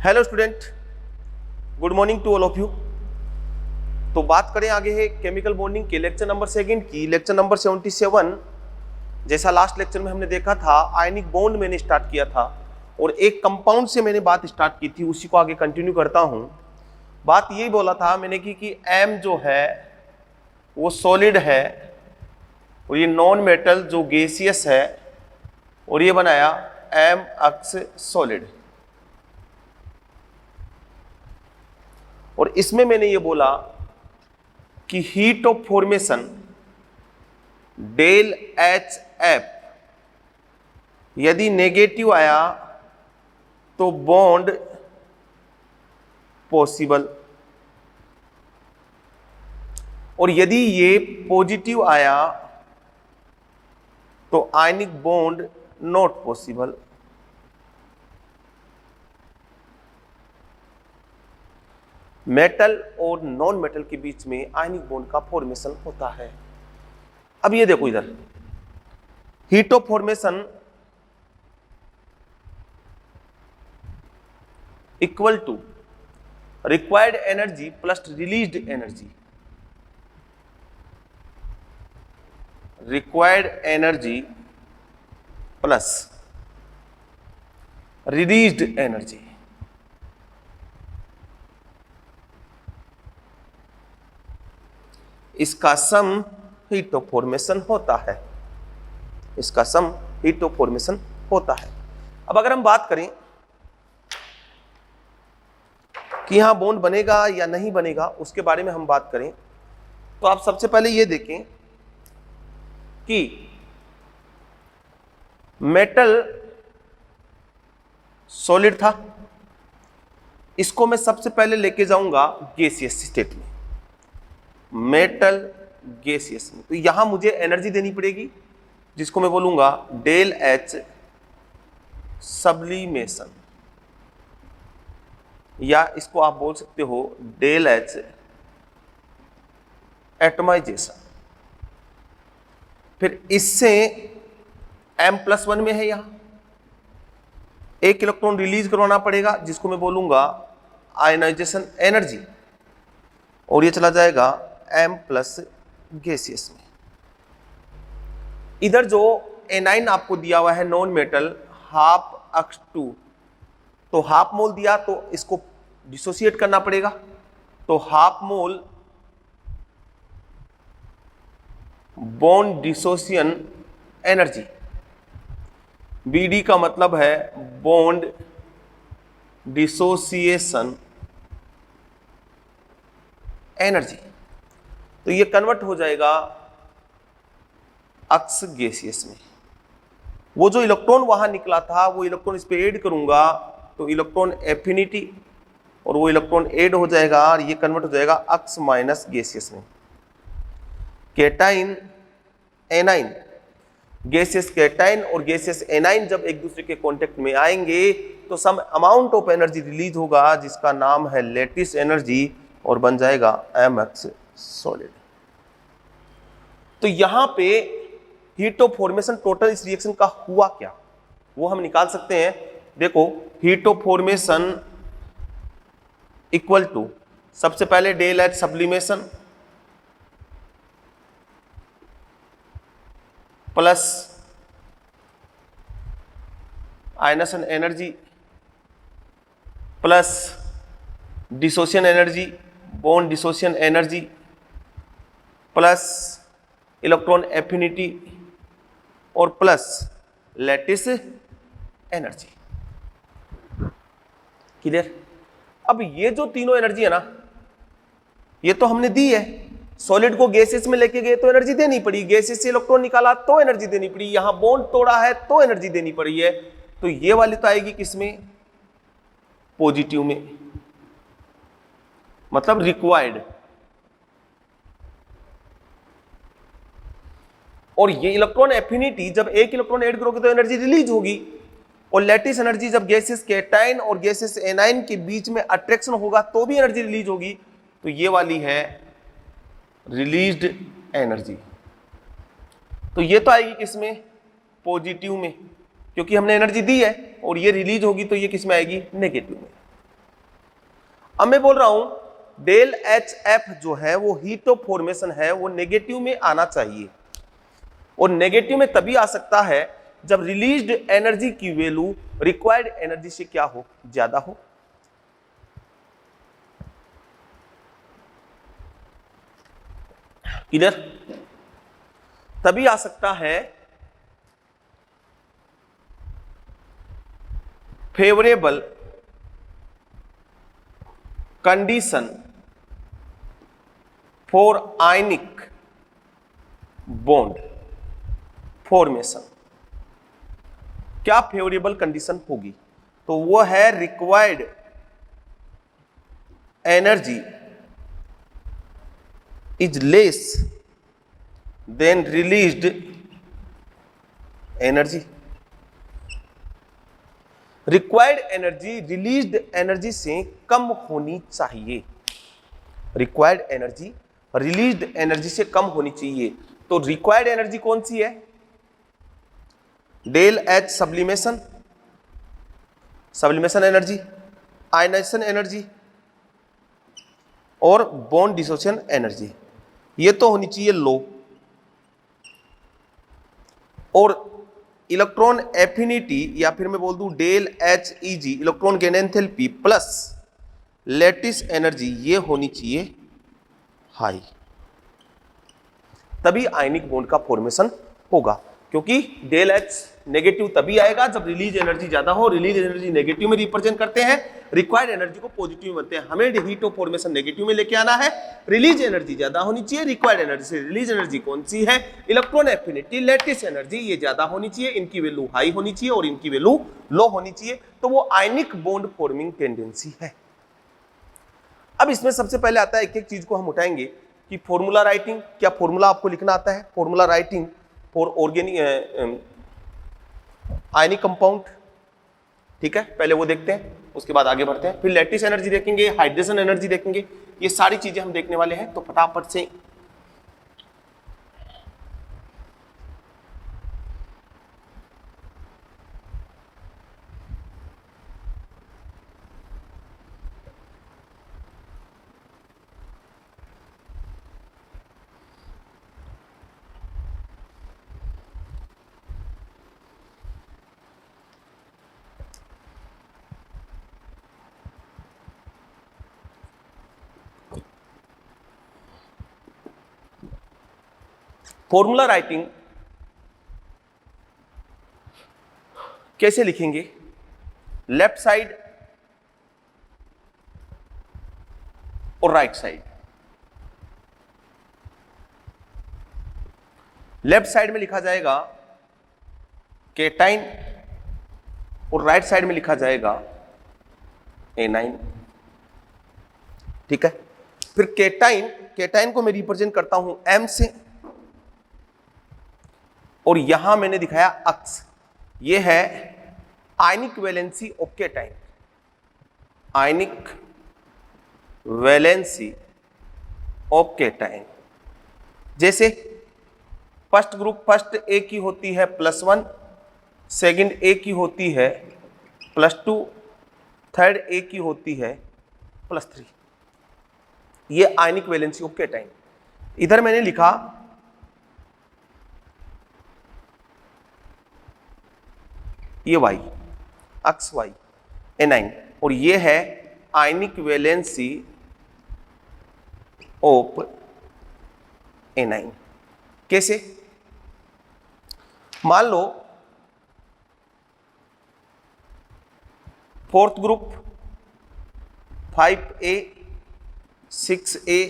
Hello student, good morning to all of you. तो बात करें आगे है केमिकल बॉन्डिंग के लेक्चर नंबर 2 की, लेक्चर नंबर 77। जैसा लास्ट लेक्चर में हमने देखा था, आयनिक बॉन्ड मैंने स्टार्ट किया था और एक कंपाउंड से मैंने बात स्टार्ट की थी, उसी को आगे कंटिन्यू करता हूं। बात यही बोला था मैंने कि M जो है वो सॉलिड है और ये नॉन मेटल जो गैसियस है, और ये बनाया M सॉलिड। और इसमें मैंने ये बोला कि heat of formation del H F यदि नेगेटिव आया तो बॉन्ड पॉसिबल, और यदि ये पॉजिटिव आया तो ionic bond not possible. Metal और नॉन मेटल के बीच में आयनिक बॉन्ड का फॉर्मेशन होता है। अब ये देखो इधर, heat of formation equal to required energy plus released energy. Required energy plus released energy. इसका सम हीट ऑफ फॉर्मेशन होता है। इसका सम हीट ऑफ फॉर्मेशन होता है। अब अगर हम बात करें कि यहां बॉन्ड बनेगा या नहीं बनेगा, उसके बारे में हम बात करें तो आप सबसे पहले ये देखें कि मेटल सॉलिड था, इसको मैं सबसे पहले लेके जाऊंगा गैसियस स्टेट में, मेटल गैसियस में। तो यहां मुझे एनर्जी देनी पड़ेगी जिसको मैं बोलूंगा डेल एच सब्लिमेशन, या इसको आप बोल सकते हो डेल एच एटमाइजेशन। फिर इससे M+1 में है, यहां एक इलेक्ट्रॉन रिलीज करवाना पड़ेगा जिसको मैं बोलूंगा आयनाइजेशन एनर्जी, और ये चला जाएगा M+ गैसियस में। इधर जो एनाइन आपको दिया हुआ है नॉन मेटल ½ तो हाफ मोल दिया तो इसको डिसोसिएट करना पड़ेगा, तो half mole bond dissociation energy. BD का मतलब है बॉन्ड डिसोसिएशन एनर्जी। तो ये कन्वर्ट हो जाएगा अक्स गैसियस में। वो जो इलेक्ट्रॉन वहां निकला था वो इलेक्ट्रॉन इस पे ऐड करूंगा तो इलेक्ट्रॉन एफिनिटी, और वो इलेक्ट्रॉन ऐड हो जाएगा और ये कन्वर्ट हो जाएगा अक्स माइनस गैसियस में। कैटाइन एनाइन, गैसियस कैटाइन और गैसियस एनाइन जब एक दूसरे के कांटेक्ट में आएंगे तो some amount of energy release होगा जिसका नाम है लैटिस एनर्जी, और बन जाएगा MX सॉलिड। तो यहां पे हीट ऑफ फॉर्मेशन टोटल इस रिएक्शन का हुआ क्या वो हम निकाल सकते हैं। देखो, heat of formation equal to सबसे पहले del H sublimation plus ionisation energy plus dissociation energy, bond dissociation energy plus electron affinity और प्लस लैटिस एनर्जी। क्लियर? अब ये जो तीनों एनर्जी है ना, ये तो हमने दी है। सॉलिड को गैसेस में लेके गए तो एनर्जी देनी पड़ी, गैसेस से इलेक्ट्रॉन निकाला तो एनर्जी देनी पड़ी, यहां बॉन्ड तोड़ा है तो एनर्जी देनी पड़ी है। तो ये वाली तो आएगी किसमें? पॉजिटिव में, मतलब रिक्वायर्ड। और ये इलेक्ट्रॉन एफिनिटी, जब एक इलेक्ट्रॉन ऐड करोगे तो एनर्जी रिलीज होगी, और लैटिस एनर्जी जब गैसेस कैटाइन और गैसेस एनाइन के बीच में अट्रैक्शन होगा तो भी एनर्जी रिलीज होगी। तो ये वाली है रिलीज्ड एनर्जी। तो ये तो आएगी किसमें? पॉजिटिव में, क्योंकि हमने एनर्जी दी है, और ये रिलीज होगी तो ये किस में आएगी? नेगेटिव में। अब मैं बोल रहा हूं डेल एच एफ जो है वो हीट ऑफ फॉर्मेशन है, वो नेगेटिव में आना चाहिए, और नेगेटिव में तभी आ सकता है जब रिलीज्ड एनर्जी की वैल्यू रिक्वायर्ड एनर्जी से क्या हो, ज्यादा हो। क्लियर? तभी आ सकता है favourable condition for ionic bond formation. क्या फेवरेबल कंडीशन होगी? तो वो है required energy is less than released energy. Required energy released energy से कम होनी चाहिए। रिक्वायर्ड एनर्जी रिलीज्ड एनर्जी से कम होनी चाहिए। तो रिक्वायर्ड एनर्जी कौन सी है? Del H sublimation, sublimation energy, ionisation energy और बॉन्ड डिसोसिएशन एनर्जी, ये तो होनी चाहिए लो। और इलेक्ट्रॉन एफिनिटी या फिर मैं बोल दूं del H E G, electron gain enthalpy plus lattice energy, ये होनी चाहिए हाई, तभी आयनिक बॉन्ड का फॉर्मेशन होगा। क्योंकि डेल एच नेगेटिव तभी आएगा जब रिलीज एनर्जी ज्यादा हो। रिलीज एनर्जी नेगेटिव में रिप्रेजेंट करते हैं, रिक्वायर्ड एनर्जी को पॉजिटिव में बनते हैं। हमें हीट ऑफ फॉर्मेशन नेगेटिव में लेके आना है, रिलीज एनर्जी ज्यादा होनी चाहिए। रिक्वायर्ड एनर्जी से रिलीज एनर्जी कौन सी है? इलेक्ट्रॉन एफिनिटी, लैटिस एनर्जी, ये ज्यादा होनी चाहिए, इनकी वैल्यू हाई होनी चाहिए और इनकी वैल्यू लो होनी चाहिए। तो वो आयनिक बॉन्ड फॉर्मिंग टेंडेंसी है। अब इसमें सबसे पहले आता है, एक एक चीज को हम उठाएंगे कि फॉर्मूला राइटिंग, क्या फॉर्मूला आपको लिखना आता है? Formula writing for organic ionic compound, ठीक है, पहले वो देखते हैं, उसके बाद आगे बढ़ते हैं। फिर लैटिस एनर्जी देखेंगे, हाइड्रेशन एनर्जी देखेंगे, ये सारी चीजें हम देखने वाले हैं। तो फटाफट से फॉर्मूला राइटिंग कैसे लिखेंगे? लेफ्ट साइड और राइट साइड। लेफ्ट साइड में लिखा जाएगा केटाइन और राइट साइड में लिखा जाएगा एनाइन, ठीक है। फिर केटाइन को मैं रिप्रेजेंट करता हूं एम से, और यहां मैंने दिखाया अक्स, ये है ionic valency of cation, ionic valency of cation. जैसे फर्स्ट ग्रुप फर्स्ट ए की होती है +1, सेकंड ए की होती है +2, थर्ड ए की होती है +3। ये आयनिक वैलेंसी ऑफ केटाइन। इधर मैंने लिखा ये वाई, अक्स वाई एनाइन, और ये है आयनिक वैलेंसी ऑफ एनाइन। कैसे? मान लो fourth group 5A 6A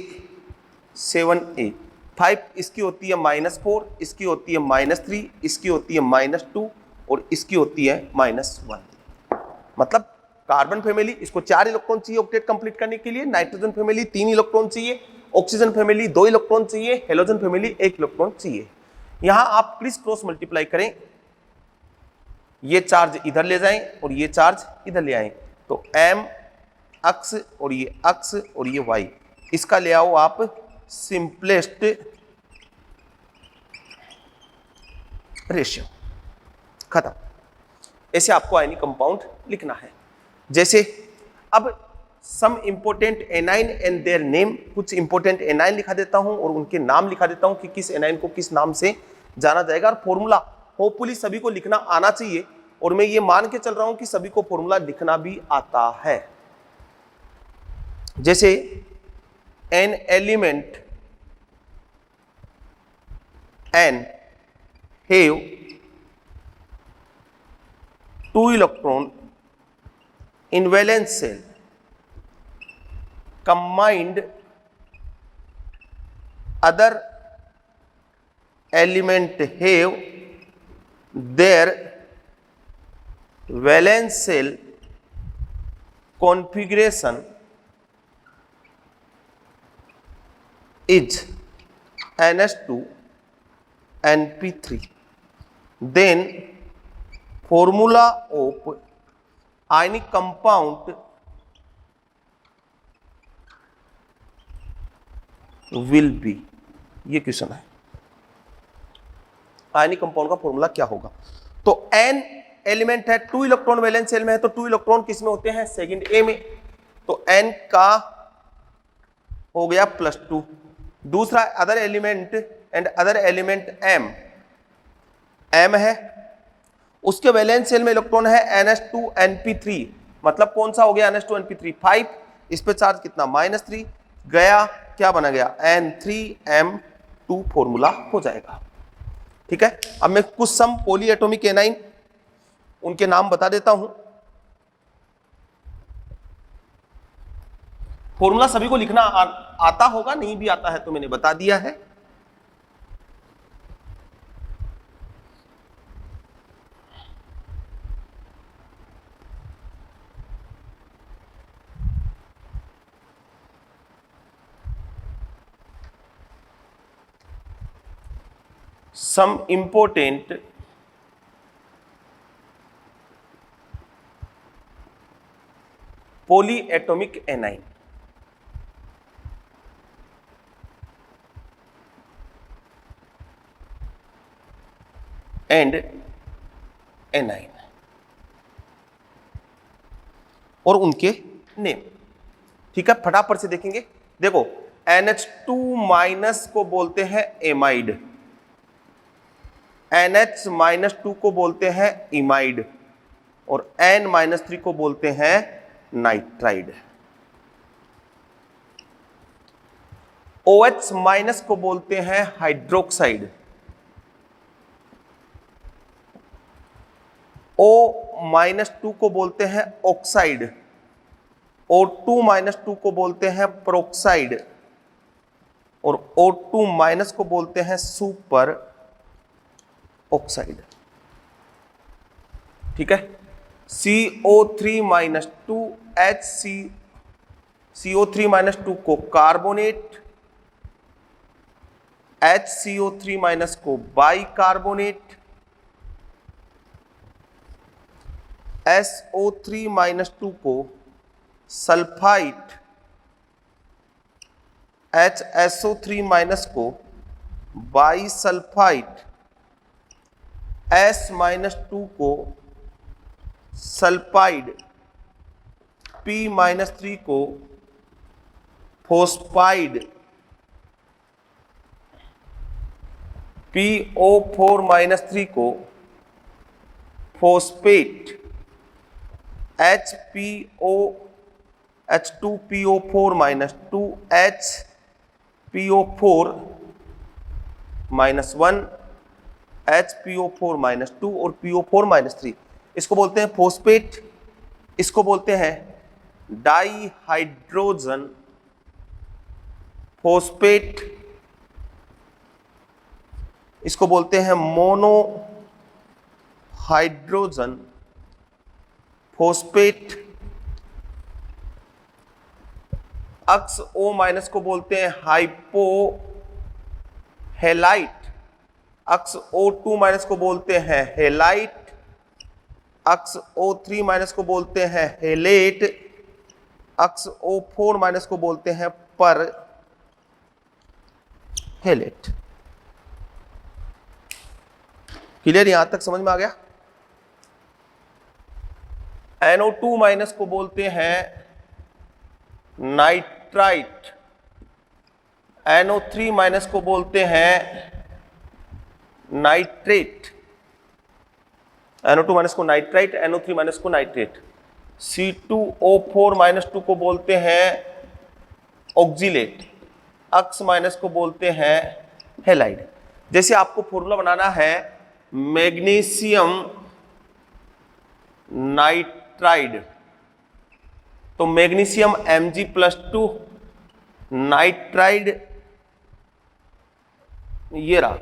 7A, 5 इसकी होती है -4, इसकी होती है -3, इसकी होती है -2 और इसकी होती है -1। मतलब कार्बन फैमिली, इसको 4 इलेक्ट्रॉन चाहिए ऑक्टेट कंप्लीट करने के लिए, नाइट्रोजन फैमिली 3 इलेक्ट्रॉन चाहिए, ऑक्सीजन फैमिली 2 इलेक्ट्रॉन चाहिए, हेलोजन फैमिली 1 इलेक्ट्रॉन चाहिए। यहां आप क्रिस क्रॉस मल्टीप्लाई करें, ये चार्ज इधर ले जाएं और ये चार्ज इधर ले आए, तो m अक्स और ये अक्स और ये y, इसका ले आओ आप सिंपलेस्ट रेशियो, खत्म। ऐसे आपको आयनिक कंपाउंड लिखना है। जैसे अब some important anion and their name, कुछ इंपोर्टेंट एनाइन लिखा देता हूं और उनके नाम लिखा देता हूं कि किस एनाइन को किस नाम से जाना जाएगा। और फॉर्मूला होपफुली सभी को लिखना आना चाहिए, और मैं ये मान के चल रहा हूं कि सभी को फॉर्मूला लिखना भी आता है। जैसे an element N have 2 electron in valence cell combined other element have their valence cell configuration is ns2 np3, then formula of ionic compound will be, ये क्वेश्चन है, आयनिक कंपाउंड का फॉर्मूला क्या होगा। तो n एलिमेंट है, 2 electron valence shell में है, तो 2 इलेक्ट्रॉन किस में होते हैं, सेकंड ए में, तो n का हो गया +2। दूसरा other element and other element m है, उसके वैलेंस सेल में इलेक्ट्रॉन है ns2np3, मतलब कौन सा हो गया ns2np3 5, इस पे चार्ज कितना -3 गया, क्या बना गया n3m2 फॉर्मूला हो जाएगा। ठीक है, अब मैं कुछ सम पॉली एटॉमिक एनाइन उनके नाम बता देता हूं। फॉर्मूला सभी को लिखना आता होगा, नहीं भी आता है तो मैंने बता दिया है। Some important polyatomic anion and anion और उनके नेम। ठीक है, फटाफट से देखेंगे। देखो NH2- को बोलते हैं एमाइड, NH-2 को बोलते हैं इमाइड, और N-3 को बोलते हैं नाइट्राइड। OH- को बोलते हैं हाइड्रोक्साइड, O-2 को बोलते हैं ऑक्साइड, O2- को बोलते हैं प्रोक्साइड, और O2- को बोलते हैं सुपर ऑक्साइड। ठीक है, CO3- CO3- को कार्बोनेट, HCO3- को बाइकार्बोनेट, SO3- को सल्फाइड, HSO3- को बाइसल्फाइड, S-2 को सल्फाइड, P-3 को फोस्फाइड, PO4- को फोस्फेट, H2PO4- 2HPO4- 1 HPO4- 2 और PO4- 3, इसको बोलते हैं फोस्फेट, इसको बोलते हैं डाइहाइड्रोजन फोस्फेट, इसको बोलते हैं मोनो हाइड्रोजन फोस्फेट, अक्स O- को बोलते हैं हाइपो हेलाइट, अक्स O2- को बोलते हैं हेलाइट, अक्स O3- को बोलते हैं हेलेट, अक्स O4- को बोलते हैं पर हेलेट। क्लियर, यहां तक समझ में आ गया। NO2- को बोलते हैं नाइट्राइट, NO3 माइनस को बोलते हैं नाइट्रेट, NO2 माइनस को नाइट्राइट, NO3 माइनस को नाइट्रेट। C2O4 माइनस 2 को बोलते हैं ऑक्जिलेट, X माइनस को बोलते हैं हेलाइड। जैसे आपको फॉर्मूला बनाना है मैग्नीशियम नाइट्राइड, तो मैग्नीशियम Mg+2, नाइट्राइड ये रहा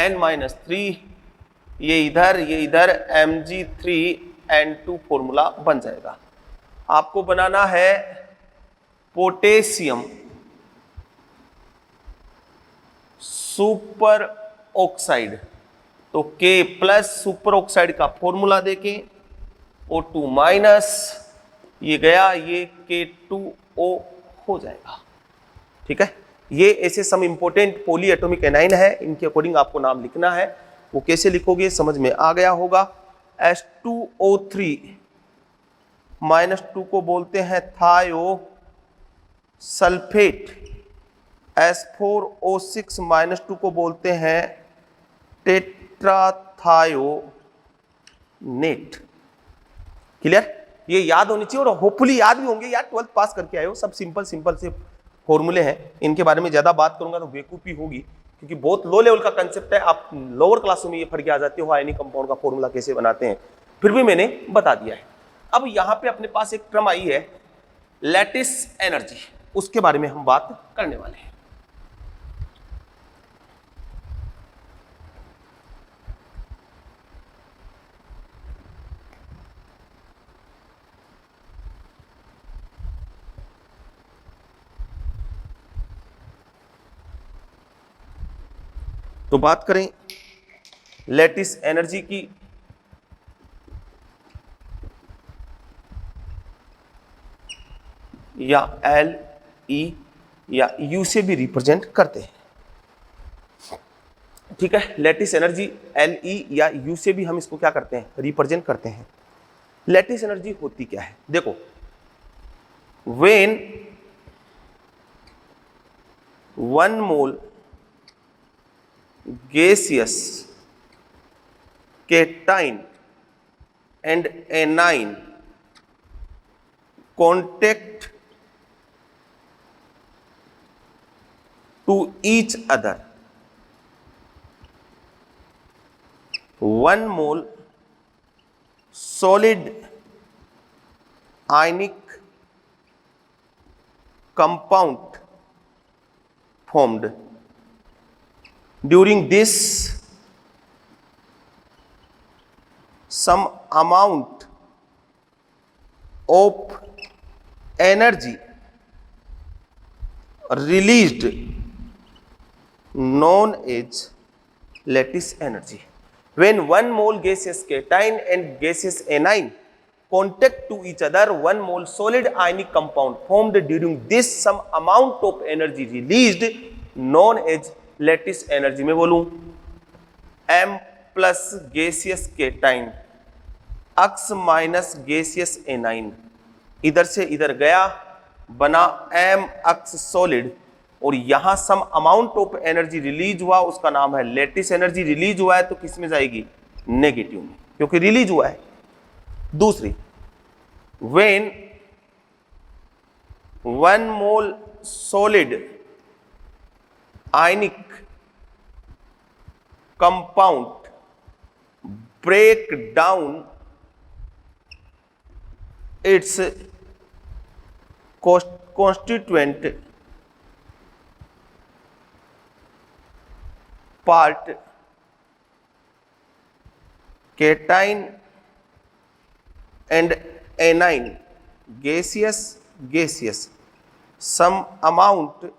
N-3, ये इधर Mg3N2 फॉर्मूला बन जाएगा। आपको बनाना है पोटेशियम सुपर ऑक्साइड, तो K+ सुपर ऑक्साइड का फॉर्मूला देके O2 माइनस, ये गया, ये K2O हो जाएगा। ठीक है, ये ऐसे some important polyatomic anion है, इनके अकॉर्डिंग आपको नाम लिखना है। वो कैसे लिखोगे समझ में आ गया होगा। H2O3 माइनस 2 को बोलते हैं थायो सल्फेट, S4O6 माइनस 2 को बोलते हैं टेट्राथायोनेट। क्लियर, ये याद होनी चाहिए और होपफुली याद भी होंगे यार, 12th पास करके आए हो। सब सिंपल से फॉर्मूले हैं, इनके बारे में ज्यादा बात करूंगा तो बेवकूफी होगी, क्योंकि बहुत लो लेवल का कंसेप्ट है। आप लोअर क्लासों में ये फर्क आ जाते हो आयनिक कंपाउंड का फॉर्मूला कैसे बनाते हैं, फिर भी मैंने बता दिया है। अब यहां पे अपने पास एक टर्म आई है लैटिस एनर्जी, उसके बारे में हम बात करने वाले हैं। तो बात करें लैटिस एनर्जी की, या LE या U से भी रिप्रेजेंट करते हैं। ठीक है, लैटिस एनर्जी LE या U से भी हम इसको क्या करते हैं, रिप्रेजेंट करते हैं। लैटिस एनर्जी होती क्या है, देखो, when 1 mole gaseous cation and anion contact to each other, 1 mole solid ionic compound formed. During this, some amount of energy released known as lattice energy. When 1 mole gaseous cation and gaseous anion contact to each other, 1 mole solid ionic compound formed. During this, some amount of energy released known as lattice energy में बोलूं M+ gaseous cation, X- gaseous anion, इधर से इधर गया, बना MX solid, और यहां some amount of energy release हुआ, उसका नाम है लैटिस एनर्जी। रिलीज हुआ है तो किस में जाएगी, नेगेटिव में, क्योंकि रिलीज हुआ है। दूसरी, when 1 mole solid ionic compound break down its constituent part, cation and anion, gaseous, some amount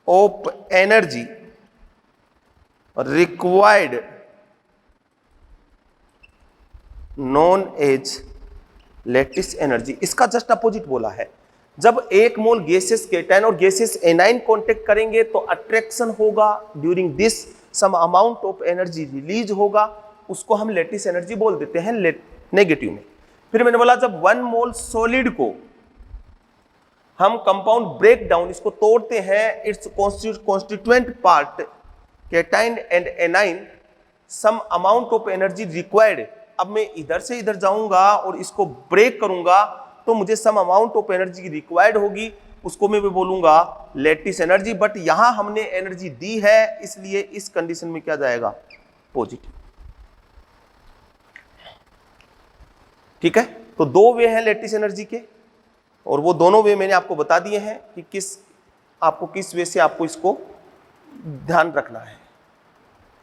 of energy required known as lattice energy. इसका जस्ट अपोजिट बोला है, जब 1 मोल गैसेस केटाइन और गैसेस एनाइन कांटेक्ट करेंगे तो attraction होगा, during this some amount of energy release होगा, उसको हम लैटिस एनर्जी बोल देते हैं नेगेटिव में। फिर मैंने बोला जब 1 मोल सॉलिड को हम कंपाउंड ब्रेक डाउन, इसको तोड़ते हैं, it's constituent part cation and anion, some amount of energy required. अब मैं इधर से इधर जाऊंगा और इसको ब्रेक करूंगा तो मुझे सम अमाउंट ऑफ एनर्जी की रिक्वायर्ड होगी, उसको मैं भी बोलूंगा लैटिस एनर्जी। बट यहां हमने एनर्जी दी है, इसलिए इस कंडीशन में क्या जाएगा, पॉजिटिव। ठीक है, तो दो वे हैं लैटिस एनर्जी के, और वो दोनों वे मैंने आपको बता दिए हैं कि किस वे से आपको इसको ध्यान रखना है।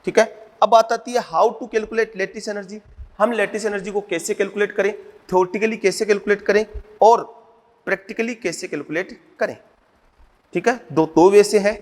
ठीक है, अब बात आती है how to calculate lattice energy. हम लैटिस एनर्जी को कैसे कैलकुलेट करें, थ्योरेटिकली कैसे कैलकुलेट करें और प्रैक्टिकली कैसे कैलकुलेट करें। ठीक है, दो वे से है।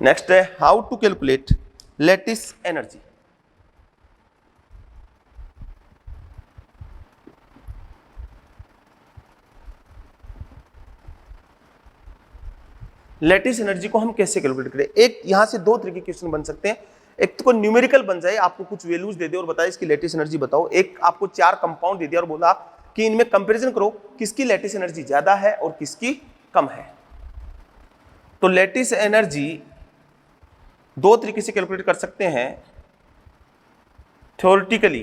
नेक्स्ट है how to calculate lattice energy. Lattice energy को हम कैसे कैलकुलेट करें। एक यहां से दो तरीके के क्वेश्चन बन सकते हैं। एक तो न्यूमेरिकल बन जाए, आपको कुछ वैल्यूज दे दे और बताए इसकी लैटिस एनर्जी बताओ। एक आपको 4 कंपाउंड दे दिया और बोला कि इनमें कंपैरिजन करो किसकी लैटिस एनर्जी ज्यादा है और किसकी कम है। तो लैटिस एनर्जी दो तरीके से कैलकुलेट कर सकते हैं, थ्योरेटिकली,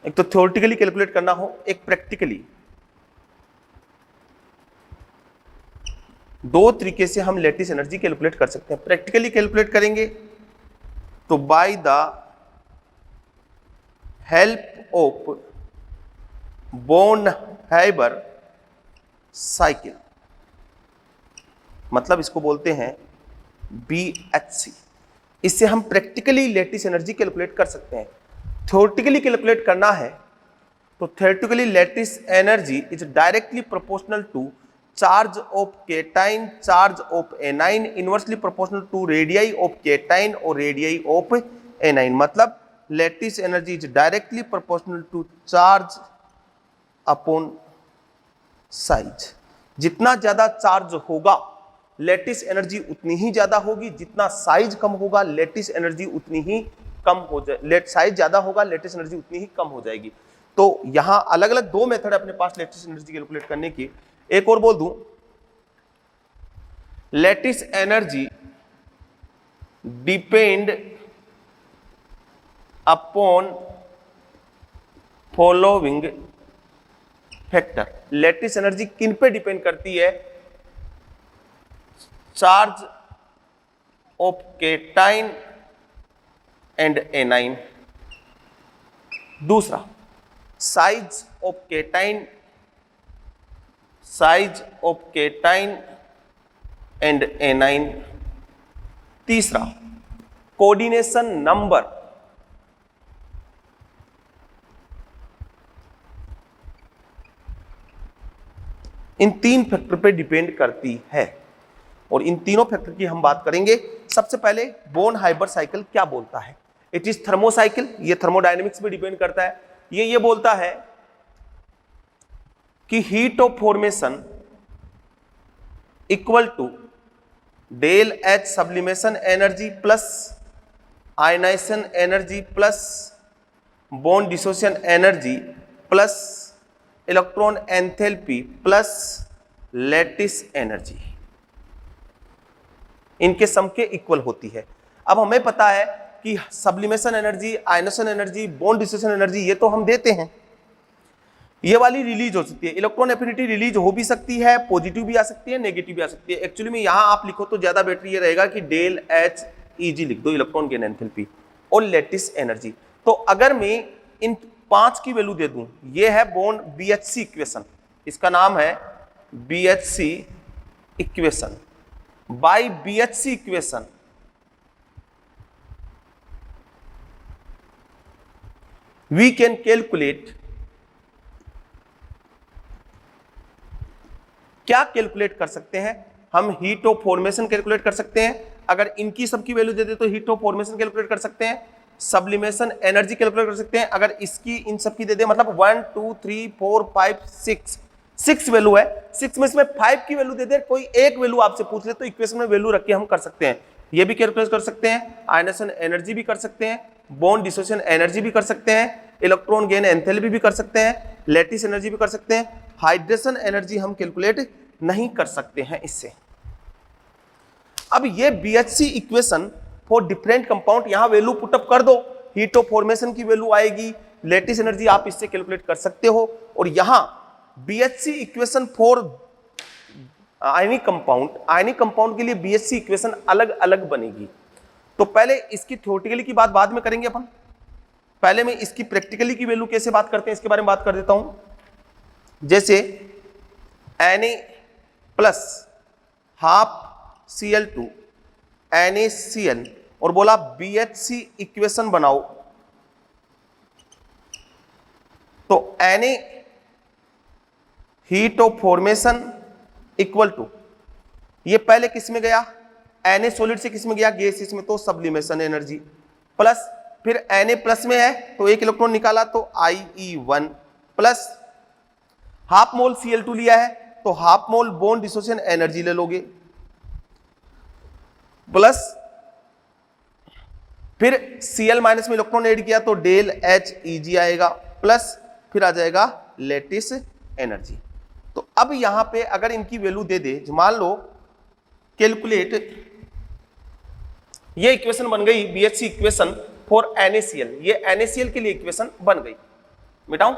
एक तो थ्योरेटिकली कैलकुलेट करना हो, एक प्रैक्टिकली। दो तरीके से हम लैटिस एनर्जी कैलकुलेट कर सकते हैं। प्रैक्टिकली कैलकुलेट करेंगे तो by the help of born-Haber cycle, मतलब इसको बोलते हैं BHC। इससे हम प्रैक्टिकली लैटिस एनर्जी कैलकुलेट कर सकते हैं। थ्योरेटिकली कैलकुलेट करना है तो theoretically lattice energy is directly proportional to charge of cation, charge of anion, inversely proportional to radii of cation और रेडियाई ऑफ एनाइन। मतलब lattice energy is directly proportional to charge upon size. जितना ज्यादा charge होगा lattice energy उतनी ही ज्यादा होगी, जितना size कम होगा लैटिस एनर्जी उतनी ही कम हो जाए, साइज ज्यादा होगा लैटिस एनर्जी उतनी ही कम हो जाएगी। तो यहां अलग अलग दो मेथड है अपने पास लैटिस एनर्जी कैलकुलेट करने की। एक और बोल दूं, lattice energy depend upon following factor. Lattice energy किन पे डिपेंड करती है, charge of cation and anion. दूसरा size of cation, size of cation and anion. तीसरा कोऑर्डिनेशन नंबर। इन 3 फैक्टर पे डिपेंड करती है और इन तीनों फैक्टर की हम बात करेंगे। सबसे पहले बोर्न-हाइबर साइकिल क्या बोलता है। इट इज थर्मोसाइकिल, ये थर्मोडायनेमिक्स पे डिपेंड करता है। ये बोलता है कि heat of formation equal to del H sublimation energy plus ionisation energy plus bond dissociation energy plus electron enthalpy plus lattice energy, इनके सम के इक्वल होती है। अब हमें पता है कि sublimation energy, ionisation energy, bond dissociation energy ये तो हम देते हैं, ये वाली रिलीज हो सकती है। इलेक्ट्रॉन एफिनिटी रिलीज हो भी सकती है, पॉजिटिव भी आ सकती है, नेगेटिव भी आ सकती है। एक्चुअली में यहां आप लिखो तो ज्यादा बेटर ये रहेगा कि डेल एच ईजी लिख दो, इलेक्ट्रॉन गेन एंथैल्पी और लैटिस एनर्जी। तो अगर मैं इन 5 की वैल्यू दे दूं, ये है बॉन्ड BHC इक्वेशन, इसका नाम है BHC equation. By BHC equation we can calculate, क्या कैलकुलेट कर सकते हैं, हम हीट ऑफ फॉर्मेशन कैलकुलेट कर सकते हैं, अगर इनकी सबकी वैल्यू दे दे तो हीट ऑफ फॉर्मेशन कैलकुलेट कर सकते हैं, सब्लिमेशन एनर्जी कैलकुलेट कर सकते हैं, अगर इसकी इन सबकी दे दे मतलब 1 2 3 4 5 6 वैल्यू है, 6 में इसमें 5 की वैल्यू दे दे, कोई एक वैल्यू आपसे पूछ ले तो इक्वेशन में वैल्यू रख के हम कर सकते हैं, ये भी कैलकुलेट कर सकते हैं, आयनेशन एनर्जी भी कर सकते हैं, बॉन्ड डिसोसिएशन एनर्जी भी कर सकते हैं, इलेक्ट्रॉन गेन एंथैल्पी भी कर सकते हैं, लैटिस एनर्जी भी कर सकते हैं, हाइड्रेशन एनर्जी हम कैलकुलेट नहीं कर सकते हैं इससे। अब ये BHC equation for different compound, यहां वैल्यू पुटअप कर दो, हीट ऑफ फॉर्मेशन की वैल्यू आएगी, लैटिस एनर्जी आप इससे कैलकुलेट कर सकते हो, और यहां BHC equation for ionic compound के लिए BHC इक्वेशन अलग अलग बनेगी। तो पहले इसकी थ्योरेटिकली की बात बाद में करेंगे अपन, पहले मैं इसकी प्रैक्टिकली की वैल्यू कैसे बात करते हैं इसके बारे में बात कर देता हूं। जैसे Na plus half Cl2 NaCl और बोला BHC इक्वेशन बनाओ, तो Na heat of formation equal to, ये पहले किस में गया, Na सॉलिड से किस में गया, गैसेस में, तो सब्लिमेशन एनर्जी, प्लस फिर Na प्लस में है तो एक इलेक्ट्रॉन निकाला तो IE1 plus half mole Cl2 लिया है तो half mole bond dissociation energy ले लोगे, प्लस फिर Cl माइनस में इलेक्ट्रॉन ऐड किया तो डेल HEG आएगा, प्लस फिर आ जाएगा लैटिस एनर्जी। तो अब यहां पे अगर इनकी वैल्यू दे दे, मान लो कैलकुलेट, ये इक्वेशन बन गई BHC इक्वेशन फॉर NaCl, ये NaCl के लिए इक्वेशन बन गई, मिटाऊं,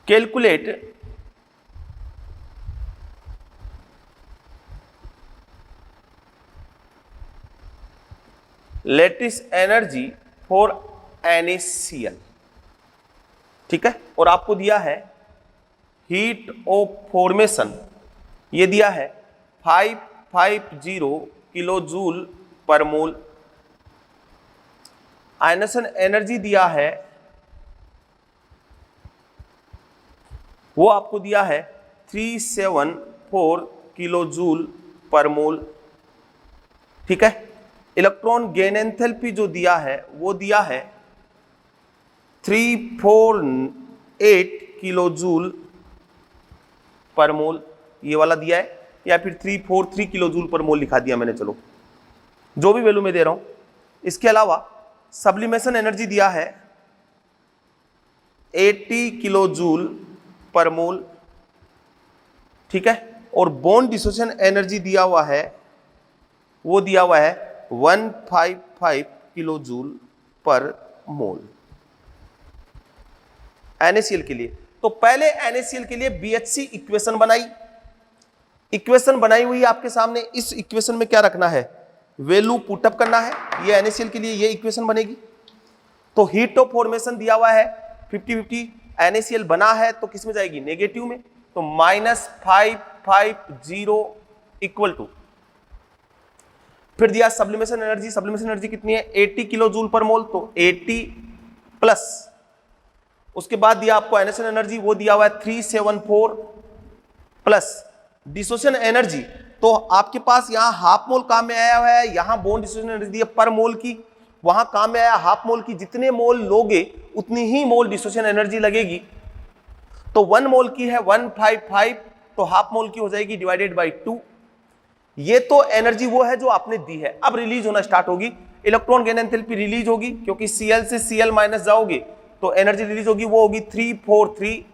calculate lattice energy for NaCl, ठीक है, और आपको दिया है हीट ऑफ फॉर्मेशन, ये दिया है 550 किलो जूल पर मोल, आयनेशन एनर्जी दिया है, वो आपको दिया है 374 किलो जूल पर मोल, ठीक है, इलेक्ट्रॉन गेन एंथैल्पी जो दिया है वो दिया है 348 किलो जूल पर मोल, ये वाला दिया है, या फिर 343 किलो जूल पर मोल लिखा दिया मैंने, चलो जो भी वैल्यू मैं दे रहा हूं। इसके अलावा सब्लिमेशन एनर्जी दिया है 80 किलो जूल पर मोल, ठीक है, और बॉन्ड डिसोसिएशन एनर्जी दिया हुआ है, वो दिया हुआ है 155 किलो जूल पर मोल NaCl के लिए। तो पहले NaCl के लिए BHC इक्वेशन बनाई, इक्वेशन बनाई हुई आपके सामने, इस इक्वेशन में क्या रखना है, वैल्यू पुटअप करना है, ये NaCl के लिए ये इक्वेशन बनेगी। तो हीट ऑफ फॉर्मेशन दिया हुआ है 50-50, NaCl बना है तो किस में जाएगी, नेगेटिव में, तो -550 इक्वल टू, फिर दिया सब्लिमेशन एनर्जी कितनी है 80 किलो जूल पर मोल, तो 80 प्लस, उसके बाद दिया आपको आयनेशन एनर्जी, वो दिया हुआ है 374 प्लस डिसोसिएशन एनर्जी, तो आपके पास यहां हाफ मोल काम में आया हुआ है, यहां बॉन्ड डिसोसिएशन एनर्जी दी है पर मोल की, वहां काम में आया हाफ मोल की, जितने मोल लोगे उतनी ही मोल डिसोसिएशन एनर्जी लगेगी, तो 1 मोल की है 155, तो हाफ मोल की हो जाएगी डिवाइडेड बाई 2, ये तो एनर्जी वो है जो आपने दी है। अब रिलीज होना स्टार्ट होगी, इलेक्ट्रॉन गेन एंथैल्पी रिलीज होगी, क्योंकि Cl से Cl माइनस जाओगे तो एनर्जी रिलीज होगी, वो होगी 343,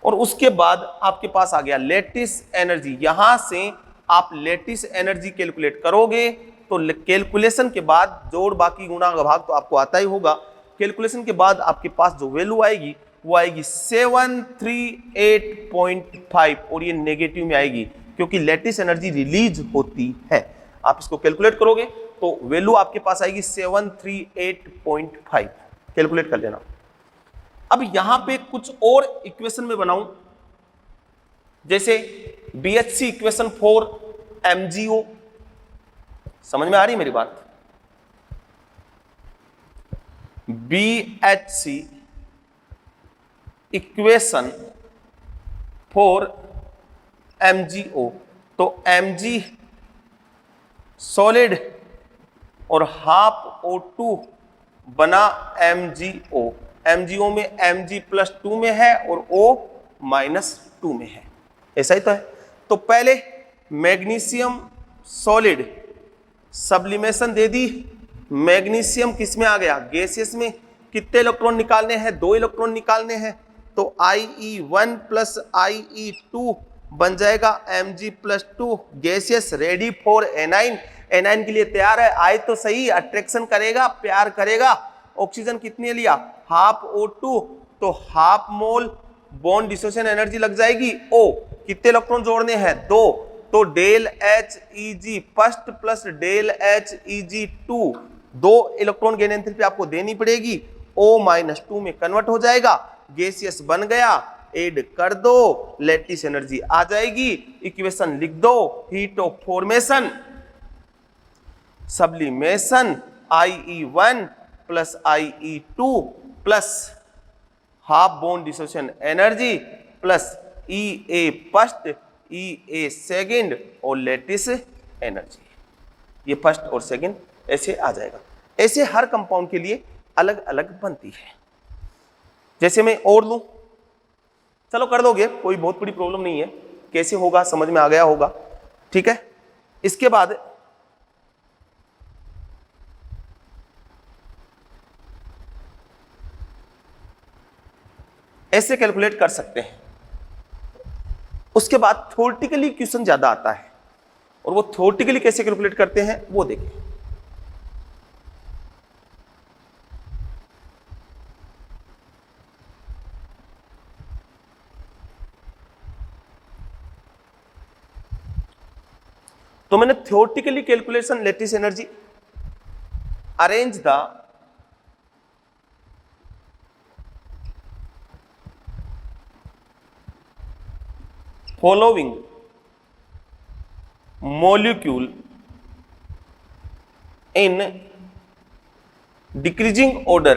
और उसके बाद आपके पास आ गया लैटिस एनर्जी। यहां से आप लैटिस एनर्जी कैलकुलेट करोगे तो कैलकुलेशन के बाद जोड़ बाकी गुणा भाग तो आपको आता ही होगा, कैलकुलेशन के बाद आपके पास जो वैल्यू आएगी वो आएगी 738.5, और ये नेगेटिव में आएगी क्योंकि लैटिस एनर्जी रिलीज होती है। आप इसको कैलकुलेट करोगे तो वैल्यू आपके पास आएगी 738.5, कैलकुलेट कर लेना। अब यहां पे कुछ और इक्वेशन में बनाऊं, जैसे BHC इक्वेशन फॉर MgO, समझ में आ रही मेरी बात? BHC इक्वेशन फॉर MgO, तो Mg सॉलिड और हाफ O2 बना MgO। MgO में Mg+2 में है और O-2 में है, ऐसा ही तो है। तो पहले मैग्नीशियम सॉलिड सब्लिमेशन दे दी, मैग्नीशियम किस में आ गया? गैसियस में। कितने इलेक्ट्रॉन निकालने हैं? 2 इलेक्ट्रॉन निकालने हैं, तो IE1 प्लस IE2 बन जाएगा Mg+2 gaseous, ready for A9. A9 के लिए तैयार है। आए तो सही, अट्रैक्शन करेगा, प्यार करेगा। ऑक्सीजन कितनी लिया? हाफ O2, तो half mole bond dissociation energy लग जाएगी O। कितने इलेक्ट्रॉन जोड़ने हैं? 2, तो del HEG first plus del HEG2, 2 electron gain enthalpy आपको देनी पड़ेगी, O-2 में कन्वर्ट हो जाएगा, गैसियस बन गया। ऐड कर दो, लैटिस एनर्जी आ जाएगी। इक्वेशन लिख दो, heat of formation sublimation IE1 plus IE2 plus half bond dissociation energy plus EA first, EA second और लैटिस एनर्जी। ये फर्स्ट और सेकंड ऐसे आ जाएगा। ऐसे हर कंपाउंड के लिए अलग अलग बनती है। जैसे मैं और लूं, चलो कर दोगे, कोई बहुत बड़ी प्रॉब्लम नहीं है। कैसे होगा समझ में आ गया होगा, ठीक है। इसके बाद ऐसे कैलकुलेट कर सकते हैं। उसके बाद थ्योरेटिकली क्वेश्चन ज्यादा आता है, और वो थ्योरेटिकली कैसे कैलकुलेट करते हैं वो देखें। तो मैंने theoretically calculation lattice energy, arrange the following molecule in decreasing order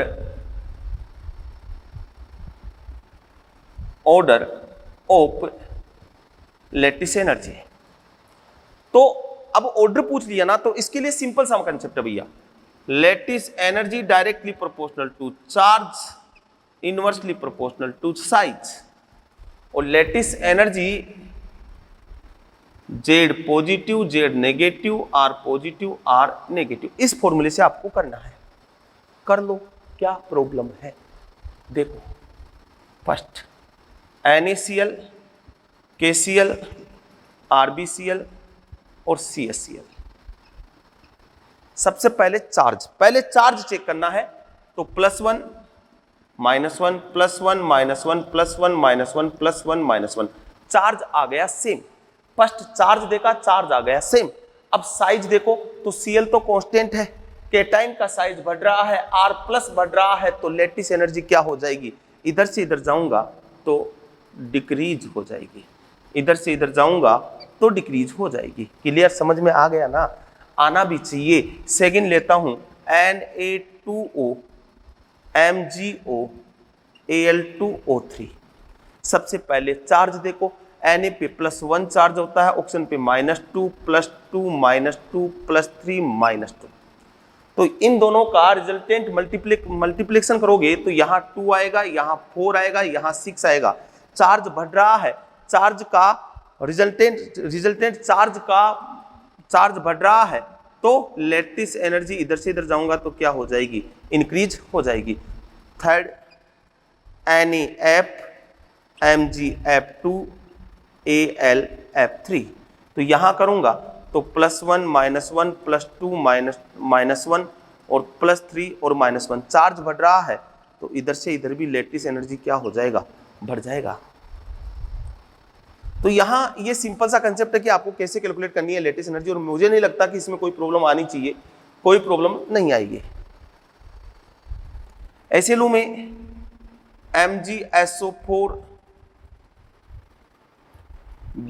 of lattice energy. तो अब ऑर्डर पूछ लिया ना, तो इसके लिए सिंपल सा कंसेप्ट है भैया। Lattice energy directly proportional to charge, inversely proportional to size, और lattice energy Z positive, Z negative, R positive, R negative. इस फॉर्मूले से आपको करना है, कर लो, क्या प्रॉब्लम है। देखो फर्स्ट NaCl, KCl, RbCl और CaCl। सबसे पहले चार्ज चेक करना है, तो +1 -1 +1 -1 +1 -1 +1 -1, चार्ज आ गया सेम। फर्स्ट चार्ज देखा, चार्ज आ गया सेम। अब साइज देखो, तो Cl तो कांस्टेंट है, कैटाइन का साइज बढ़ रहा है, R+ बढ़ रहा है, तो लैटिस एनर्जी क्या हो जाएगी? इधर से इधर जाऊंगा तो डिक्रीज हो जाएगी, इधर से इधर जाऊंगा तो डिक्रीज हो जाएगी। क्लियर, समझ में आ गया ना? आना भी चाहिए। सेकंड लेता हूं Na2O MgO Al2O3। सबसे पहले चार्ज देखो, Na पे +1 चार्ज होता है, ऑक्सीजन पे -2 +2 -2 +3 -2। तो इन दोनों का रिजल्टेंट मल्टीप्लिकेशन करोगे तो यहाँ 2 आएगा, यहाँ 4 आएगा, यहाँ 6 आएगा। चार्ज बढ़ रहा है, चार्ज का रिजल्टेंट चार्ज बढ़ रहा है, तो लैटिस एनर्जी इधर से इधर जाऊंगा तो क्या हो जाएगी? इंक्रीज हो जाएगी। थर्ड NaF MgF2 AlF3, तो यहां करूंगा तो +1 -1 +2 -1 और +3 और -1, चार्ज बढ़ रहा है तो इधर से इधर भी लैटिस एनर्जी क्या हो जाएगा? बढ़ जाएगा। तो यहाँ ये सिंपल सा कंसेप्ट है कि आपको कैसे कैलकुलेट करनी है लैटिस एनर्जी, और मुझे नहीं लगता कि इसमें कोई प्रॉब्लम आनी चाहिए, कोई प्रॉब्लम नहीं आएगी। ऐसे लू में MgSO4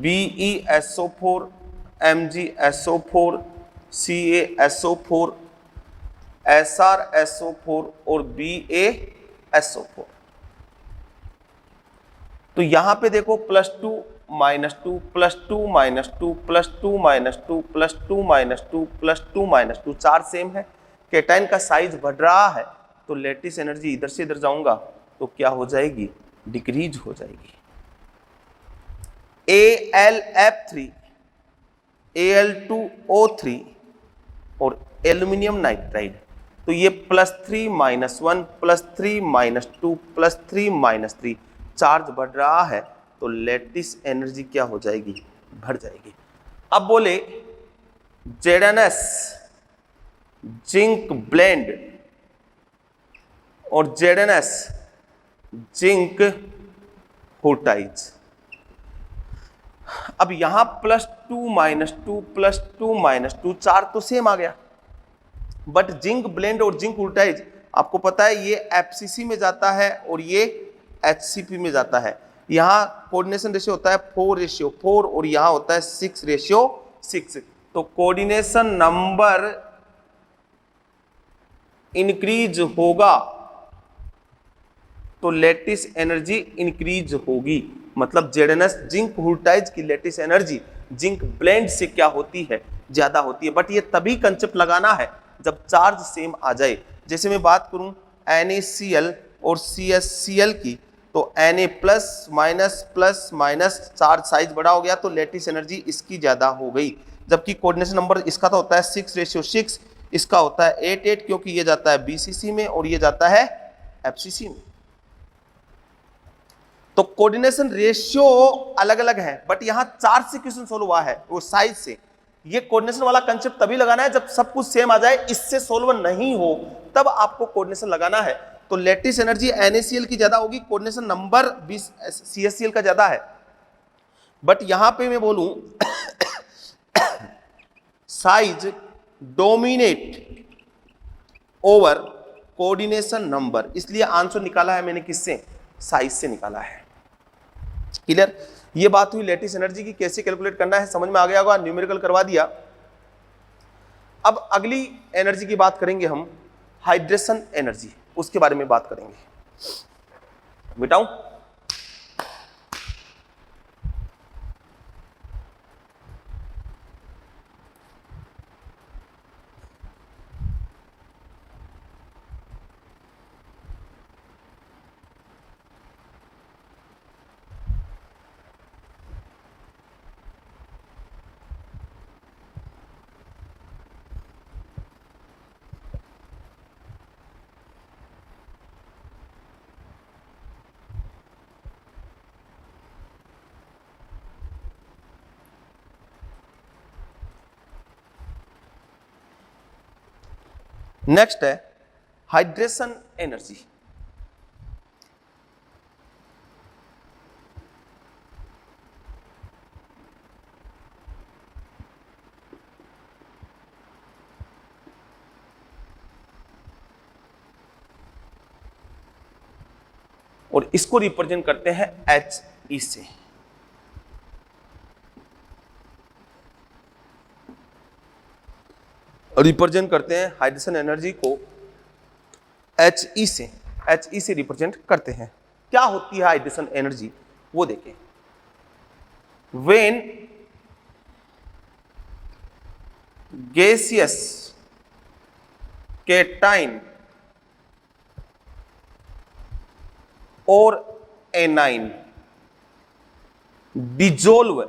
BeSO4 MgSO4, CaSO4, SrSO4 और BaSO4। तो यहां पे देखो +2 -2 +2 -2 +2 -2 +2 -2 +2 -2 चार सेम है। कैटायन का साइज बढ़ रहा है तो लेटिस एनर्जी इधर से इधर जाऊंगा तो क्या हो जाएगी, डिक्रीज हो जाएगी। AlF3, Al2O3 और एल्यूमिनियम नाइट्राइड, तो ये +3 -1 +3 -2 +3 -3 चार्ज बढ़ रहा है तो लेटिस एनर्जी क्या हो जाएगी, बढ़ जाएगी। अब बोले ZnS जिंक ब्लेंड और ZnS जिंक होटाइज। अब यहां +2 -2 +2 -2 चार तो सेम आ गया, बट जिंक ब्लेंड और जिंक होटाइज आपको पता है ये FCC में जाता है और ये HCP में जाता है। यहां कोऑर्डिनेशन रेशियो होता है 4:4 और यहां होता है 6:6। तो कोऑर्डिनेशन नंबर इंक्रीज होगा तो लेटिस एनर्जी इंक्रीज होगी। मतलब ZnS जिंक होटाइज की लेटिस एनर्जी जिंक ब्लेंड से क्या होती है, ज्यादा होती है। बट ये तभी कंसेप्ट लगाना है जब चार्ज सेम आ जाए। जैसे मैं बात करूं NaCl और CsCl की, तो Na plus minus charge size बड़ा हो गया तो लेटिस एनर्जी इसकी ज्यादा हो गई। जबकि कोऑर्डिनेशन नंबर इसका तो होता है 6:6, इसका होता है 8:8 क्योंकि ये जाता है BCC में और ये जाता है FCC में। तो कोऑर्डिनेशन रेशियो अलग अलग है, बट यहां चार्ज से क्वेश्चन सोल्व हुआ है वो साइज से। ये कोऑर्डिनेशन वाला कंसेप्ट तभी लगाना है जब सब कुछ सेम आ जाए, इससे सोल्व नहीं हो तब आपको कोऑर्डिनेशन लगाना है। तो लेटिस एनर्जी NaCl की ज्यादा होगी, कोऑर्डिनेशन नंबर CsCl का ज्यादा है। बट यहां पे मैं बोलूं size dominate over coordination number, इसलिए आंसर निकाला है मैंने किससे, साइज से निकाला है। क्लियर? ये बात हुई लेटिस एनर्जी की, कैसे कैलकुलेट करना है समझ में आ गया होगा, न्यूमेरिकल करवा दिया। अब अगली एनर्जी की बात करेंगे हम, हाइड्रेशन एनर्जी, उसके बारे में बात करेंगे। मिटाऊं? नेक्स्ट है हाइड्रेशन एनर्जी। और इसको रिप्रेजेंट करते हैं He से। रिप्रेजेंट करते हैं हाइड्रेशन एनर्जी को He से रिप्रेजेंट करते हैं। क्या होती है हाइड्रेशन एनर्जी वो देखें। व्हेन गैसियस कैटाइन और A9 dissolve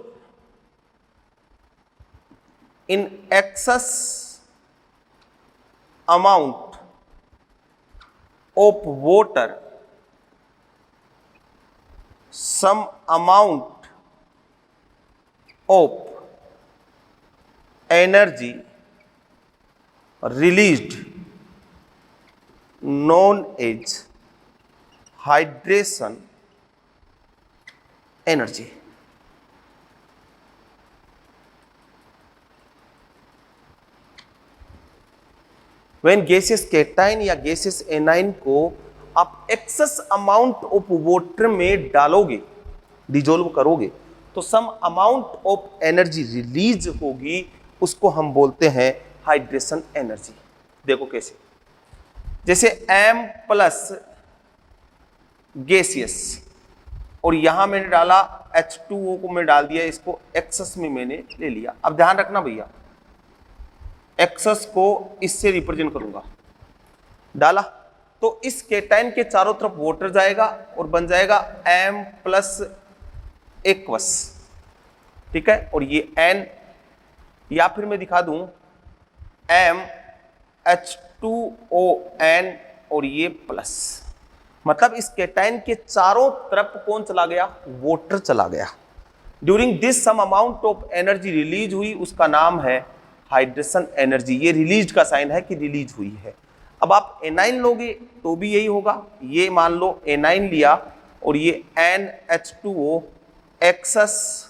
in excess amount of water, some amount of energy released known as hydration energy। When gaseous cation या gaseous एनाइन को आप एक्सेस अमाउंट ऑफ वाटर में डालोगे, डिजोल्व करोगे, तो some amount of energy release होगी, उसको हम बोलते हैं हाइड्रेशन एनर्जी। देखो कैसे, जैसे M प्लस गैसियस और यहां मैंने डाला H2O को मैं डाल दिया, इसको एक्सेस में मैंने ले लिया। अब ध्यान रखना भैया, एक्सेस को इससे रिप्रेजेंट करूंगा, डाला तो इस केटाइन के चारों तरफ वाटर जाएगा और बन जाएगा M प्लस एक्वस, ठीक है। और ये N, या फिर मैं दिखा दूं MH2ON और ये प्लस, मतलब इस केटाइन के चारों तरफ कौन चला गया, वाटर चला गया। During this some amount of energy release हुई, उसका नाम है हाइड्रेशन एनर्जी। ये रिलीज का साइन है कि रिलीज हुई है। अब आप एनाइन लोगे तो भी यही होगा, ये मान लो एनाइन लिया और ये NH2O एक्सेस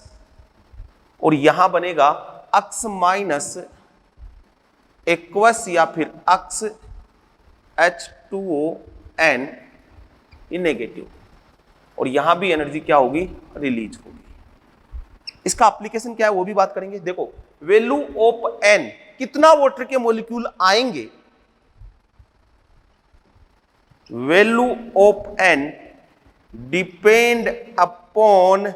और यहां बनेगा अक्स माइनस एक्वस या फिर अक्स H2ON, ये नेगेटिव, और यहां भी एनर्जी क्या होगी, रिलीज होगी। इसका एप्लीकेशन क्या है वो भी बात करेंगे। देखो वैल्यू ऑफ N, कितना वाटर के मॉलिक्यूल आएंगे, value of N depend upon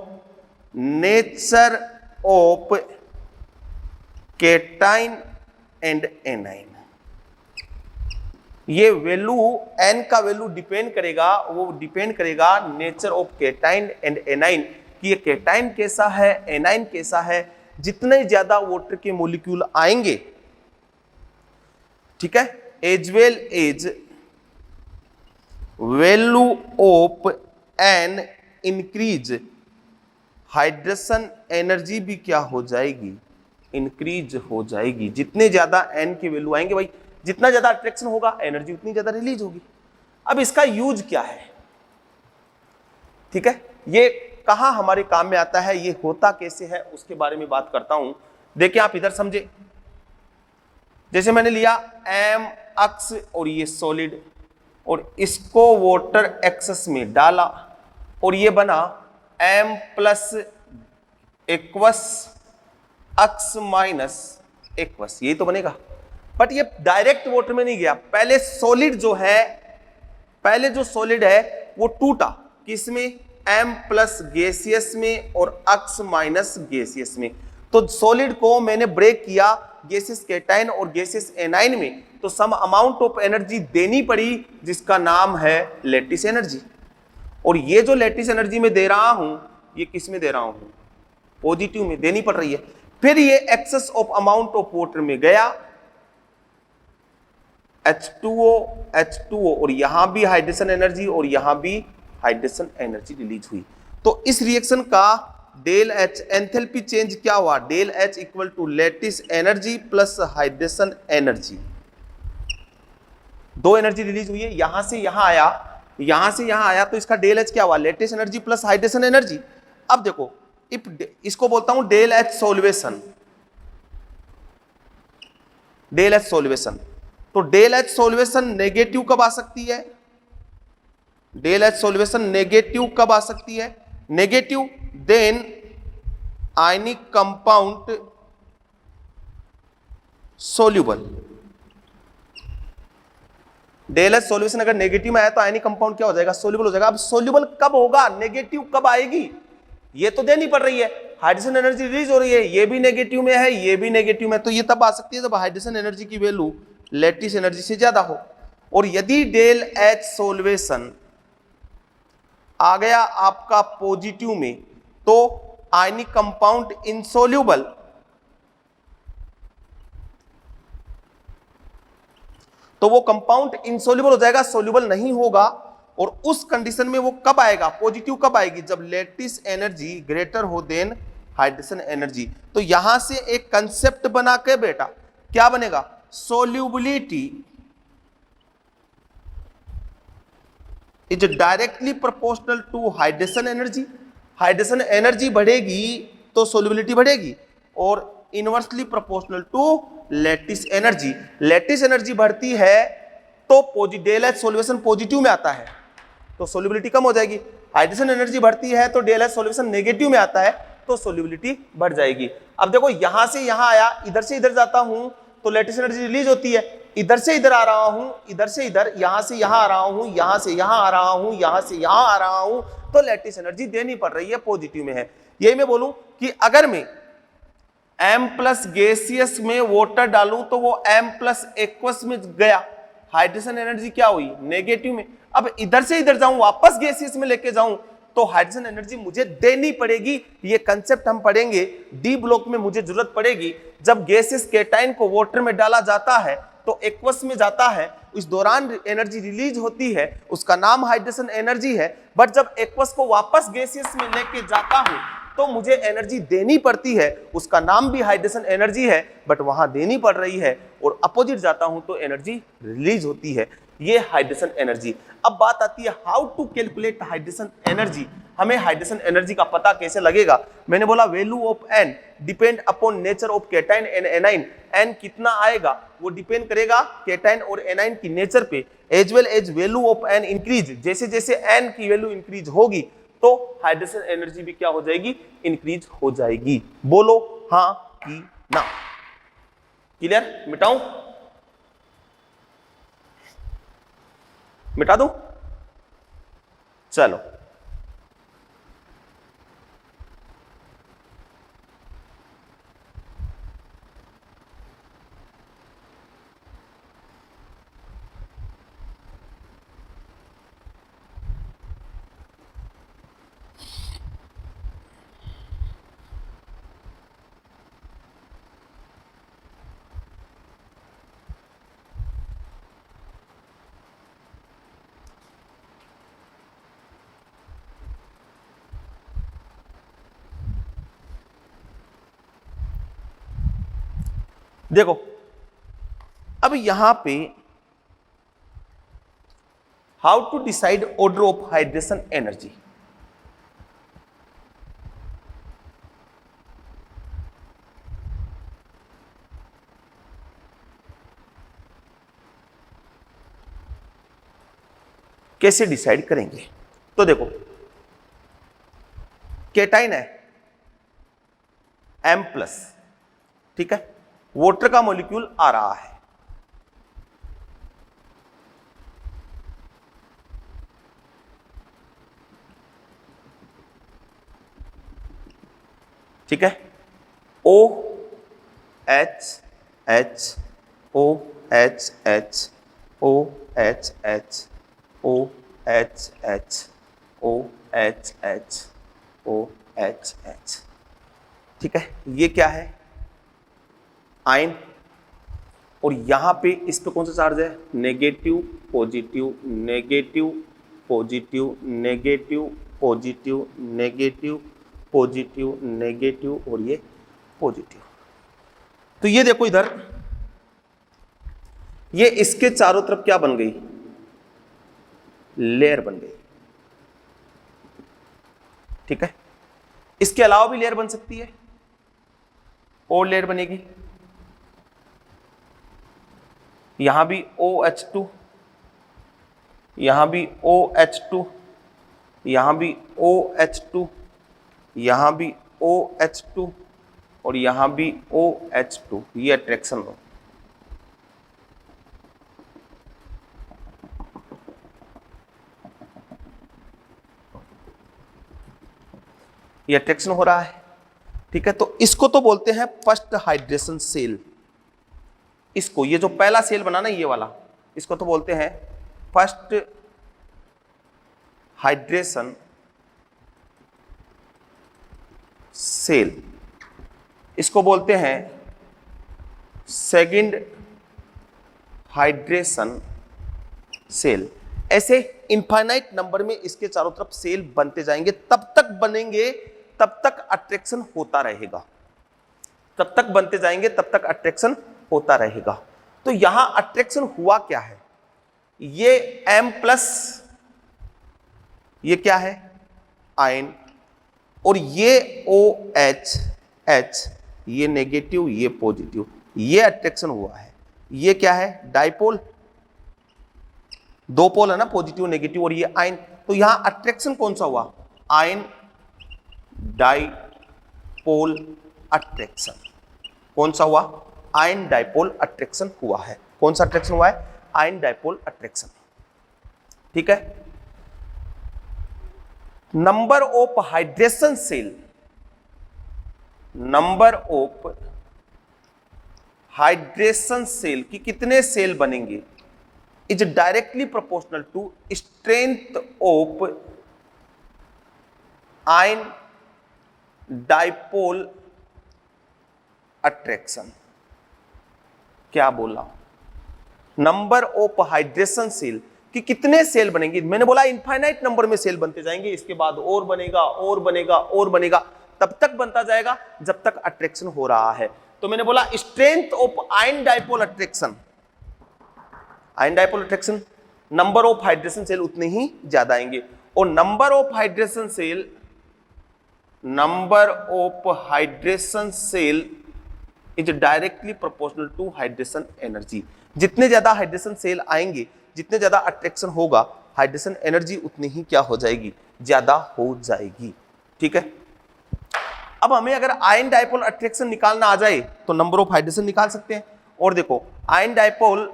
nature of cation and A9. ये वैल्यू N का वैल्यू डिपेंड करेगा, वो डिपेंड करेगा nature of cation and A9, कि ये केटाइन कैसा है, एनाइन कैसा है। जितने ज्यादा वाटर के मॉलिक्यूल आएंगे, ठीक है, as well as value of N increase, hydration energy भी क्या हो जाएगी, इंक्रीज हो जाएगी। जितने ज्यादा N की वैल्यू आएंगे भाई, जितना ज्यादा अट्रैक्शन होगा एनर्जी उतनी ज्यादा रिलीज होगी। अब इसका यूज क्या है, ठीक है, ये कहां हमारे काम में आता है, ये होता कैसे है, उसके बारे में बात करता हूं। देखिए आप इधर समझे, जैसे मैंने लिया M अक्स और ये सॉलिड और इसको वाटर एक्सेस में डाला और ये बना M plus aqueous X minus aqueous, यही तो बनेगा। बट ये डायरेक्ट वाटर में नहीं गया, पहले सॉलिड जो है, पहले जो सॉलिड है वो टूटा, किसमें, M प्लस गैसियस में और अक्स माइनस गैसियस में। तो सॉलिड को मैंने ब्रेक किया गैसियस केटाइन और गैसियस एनाइन में, तो सम अमाउंट ऑफ एनर्जी देनी पड़ी, जिसका नाम है लैटिस एनर्जी। और ये जो लैटिस एनर्जी में दे रहा हूं, ये किस में दे रहा हूं, पॉजिटिव में देनी पड़ रही है। फिर ये excess of amount of water में गया, H2O और यहां भी हाइड्रेशन एनर्जी और यहां भी हाइड्रेशन एनर्जी रिलीज हुई। तो इस रिएक्शन का डेल H एंथैल्पी चेंज क्या हुआ, del H equal to lattice energy plus hydration energy. दो एनर्जी रिलीज हुई है, यहां से यहां आया, यहां से यहां आया, तो इसका डेल H क्या हुआ, lattice energy plus hydration energy. अब देखो इसको बोलता हूं del H solvation, del H solvation. तो डेल H सॉल्वेशन नेगेटिव कब आ सकती है, डेल H सॉल्वेशन नेगेटिव कब आ सकती है, negative then ionic compound soluble. Del H solution अगर नेगेटिव में आया तो आयनिक कंपाउंड क्या हो जाएगा, सोल्यूबल हो जाएगा। अब सोल्यूबल कब होगा, नेगेटिव कब आएगी, ये तो देनी पड़ रही है, हाइड्रोजन एनर्जी रिलीज हो रही है, ये भी नेगेटिव में है, ये भी नेगेटिव में, तो ये तब आ सकती है जब हाइड्रोजन एनर्जी की वैल्यू लैटिस एनर्जी से ज्यादा हो। और यदि डेल H सॉल्वेशन आ गया आपका पॉजिटिव में, तो आयनिक कंपाउंड इनसोल्यूबल, तो वो कंपाउंड इनसोल्यूबल हो जाएगा, सोल्यूबल नहीं होगा। और उस कंडीशन में वो कब आएगा, पॉजिटिव कब आएगी, जब लैटिस एनर्जी ग्रेटर हो देन हाइड्रोजन एनर्जी। तो यहां से एक कंसेप्ट बना के बेटा क्या बनेगा, solubility is directly proportional to hydrogen energy. Hydrogen energy बढ़ेगी तो सोल्यूबिलिटी बढ़ेगी, और inversely proportional to lattice energy. Lattice energy बढ़ती है तो डेल H सॉल्यूशन पॉजिटिव में आता है तो सोल्यूबिलिटी कम हो जाएगी। हाइड्रोजन एनर्जी बढ़ती है तो डेल H सॉल्यूशन नेगेटिव में आता है तो सोल्यूबिलिटी बढ़ जाएगी। अब देखो यहां से यहां आया, इधर से इधर जाता हूं तो लेटिस एनर्जी रिलीज होती है, इधर से इधर आ रहा हूं, इधर से इधर, यहां से यहां आ रहा हूं, यहां से यहां आ रहा हूं, यहां से यहां आ रहा हूं, तो लेटिस एनर्जी देनी पड़ रही है, पॉजिटिव में है। यही मैं बोलूं कि अगर मैं M प्लस गैसियस में वाटर डालूं तो वो M प्लस एक्वस में गया, हाइड्रोजन एनर्जी क्या हुई, नेगेटिव में। अब इधर से इधर जाऊं, वापस गैसियस में लेके जाऊं तो हाइड्रोजन एनर्जी मुझे देनी पड़ेगी। ये कंसेप्ट हम पढ़ेंगे डी ब्लॉक में, मुझे जरूरत पड़ेगी। जब गैसियस केटाइन को वाटर में डाला जाता है तो एक्वस में जाता है, इस दौरान एनर्जी रिलीज होती है, उसका नाम हाइड्रोजन एनर्जी है। बट जब एक्वस को वापस गैसियस में लेके जाता हूं तो मुझे एनर्जी देनी पड़ती है, उसका नाम भी हाइड्रोजन एनर्जी है, बट वहां देनी पड़ रही है। और अपोजिट जाता हूं तो एनर्जी रिलीज होती है, ये हाइड्रोजन एनर्जी। अब बात आती है how to calculate hydrogen energy. हमें हाइड्रोजन एनर्जी का पता कैसे लगेगा। मैंने बोला value of N depend upon nature of cation and anion. N कितना आएगा वो डिपेंड करेगा केटाइन और एनाइन की नेचर पे, as well as value of N increase. जैसे जैसे एन की वैल्यू इंक्रीज होगी तो हाइड्रोजन एनर्जी भी क्या हो जाएगी, इंक्रीज हो जाएगी। बोलो हां कि ना। क्लियर? मिटाऊं, मिटा दूं? चलो देखो, अब यहां पे how to decide order of hydration energy. कैसे डिसाइड करेंगे? तो देखो, केटाइन है M प्लस, ठीक है, वाटर का मॉलिक्यूल आ रहा है, ठीक है, OH OHH OHH OHH OHH OHH, ठीक है। ये क्या है, आयन। और यहां पे इस पे कौन सा चार्ज है, negative positive negative positive negative positive negative positive negative और ये पॉजिटिव। तो ये देखो इधर, ये इसके चारों तरफ क्या बन गई, लेयर बन गई, ठीक है। इसके अलावा भी लेयर बन सकती है, और लेयर बनेगी, यहां भी OH2, यहां भी OH2, यहां भी OH2, यहां भी OH2 और यहां भी OH2। ये अट्रैक्शन हो, ये अट्रैक्शन हो रहा है, ठीक है। तो इसको तो बोलते हैं फर्स्ट हाइड्रेशन सेल। इसको, ये जो पहला सेल बना ना ये वाला, इसको तो बोलते हैं फर्स्ट हाइड्रेशन सेल। इसको बोलते हैं सेकंड हाइड्रेशन सेल। ऐसे इनफाइनाइट नंबर में इसके चारों तरफ सेल बनते जाएंगे, तब तक बनेंगे तब तक अट्रैक्शन होता रहेगा, तब तक बनते जाएंगे तब तक अट्रैक्शन होता रहेगा। तो यहां अट्रैक्शन हुआ क्या है, ये M प्लस, ये क्या है आयन, और ये OH, ये नेगेटिव ये पॉजिटिव, ये अट्रैक्शन हुआ है। ये क्या है, डाइपोल, दो पोल है ना, पॉजिटिव नेगेटिव, और ये आयन। तो यहां अट्रैक्शन कौन सा हुआ, आयन डाइपोल, डाइपोल अट्रैक्शन। कौन सा हुआ? आयन डाइपोल अट्रैक्शन हुआ है। कौन सा अट्रैक्शन हुआ है? Ion dipole attraction. ठीक है। Number of hydration shell, number of hydration shell कि कितने सेल बनेंगे is directly proportional to strength of ion dipole attraction. क्या बोला? नंबर ऑफ हाइड्रेशन सेल कि कितने सेल बनेंगे। मैंने बोला इनफाइनाइट नंबर में सेल बनते जाएंगे, इसके बाद और बनेगा और बनेगा और बनेगा, तब तक बनता जाएगा जब तक अट्रैक्शन हो रहा है। तो मैंने बोला strength of ion dipole attraction, ion dipole attraction, number of hydration shell उतने ही ज्यादा आएंगे। और number of hydration shell, number of hydration shell is directly proportional to hydration energy. जितने ज्यादा हाइड्रेशन सेल आएंगे, जितने ज्यादा अट्रैक्शन होगा, हाइड्रेशन एनर्जी उतनी ही क्या हो जाएगी? ज्यादा हो जाएगी। ठीक है। अब हमें अगर आयन डाइपोल अट्रैक्शन निकालना आ जाए तो नंबर ऑफ हाइड्रेशन निकाल सकते हैं। और देखो ion dipole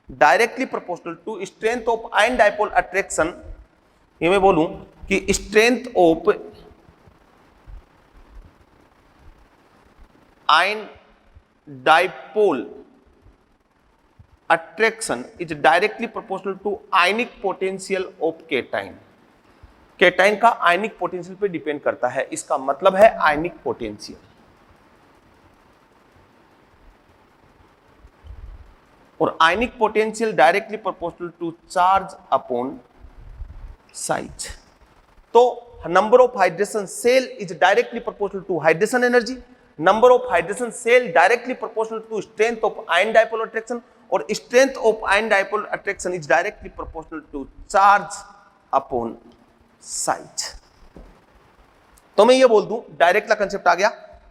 directly proportional to strength of ion dipole attraction, ये मैं बोलूं कि strength of ion dipole attraction is directly proportional to ionic potential of cation. Cation का आयनिक पोटेंशियल पे डिपेंड करता है, इसका मतलब है आयनिक पोटेंशियल। और ionic potential directly proportional to charge upon size. तो number of hydration shell is directly proportional to hydration energy, number of hydration shell directly proportional to strength of ion dipole attraction, और strength of ion dipole attraction is directly proportional to charge upon size. तो मैं ये बोल दूं, direct का concept आ गया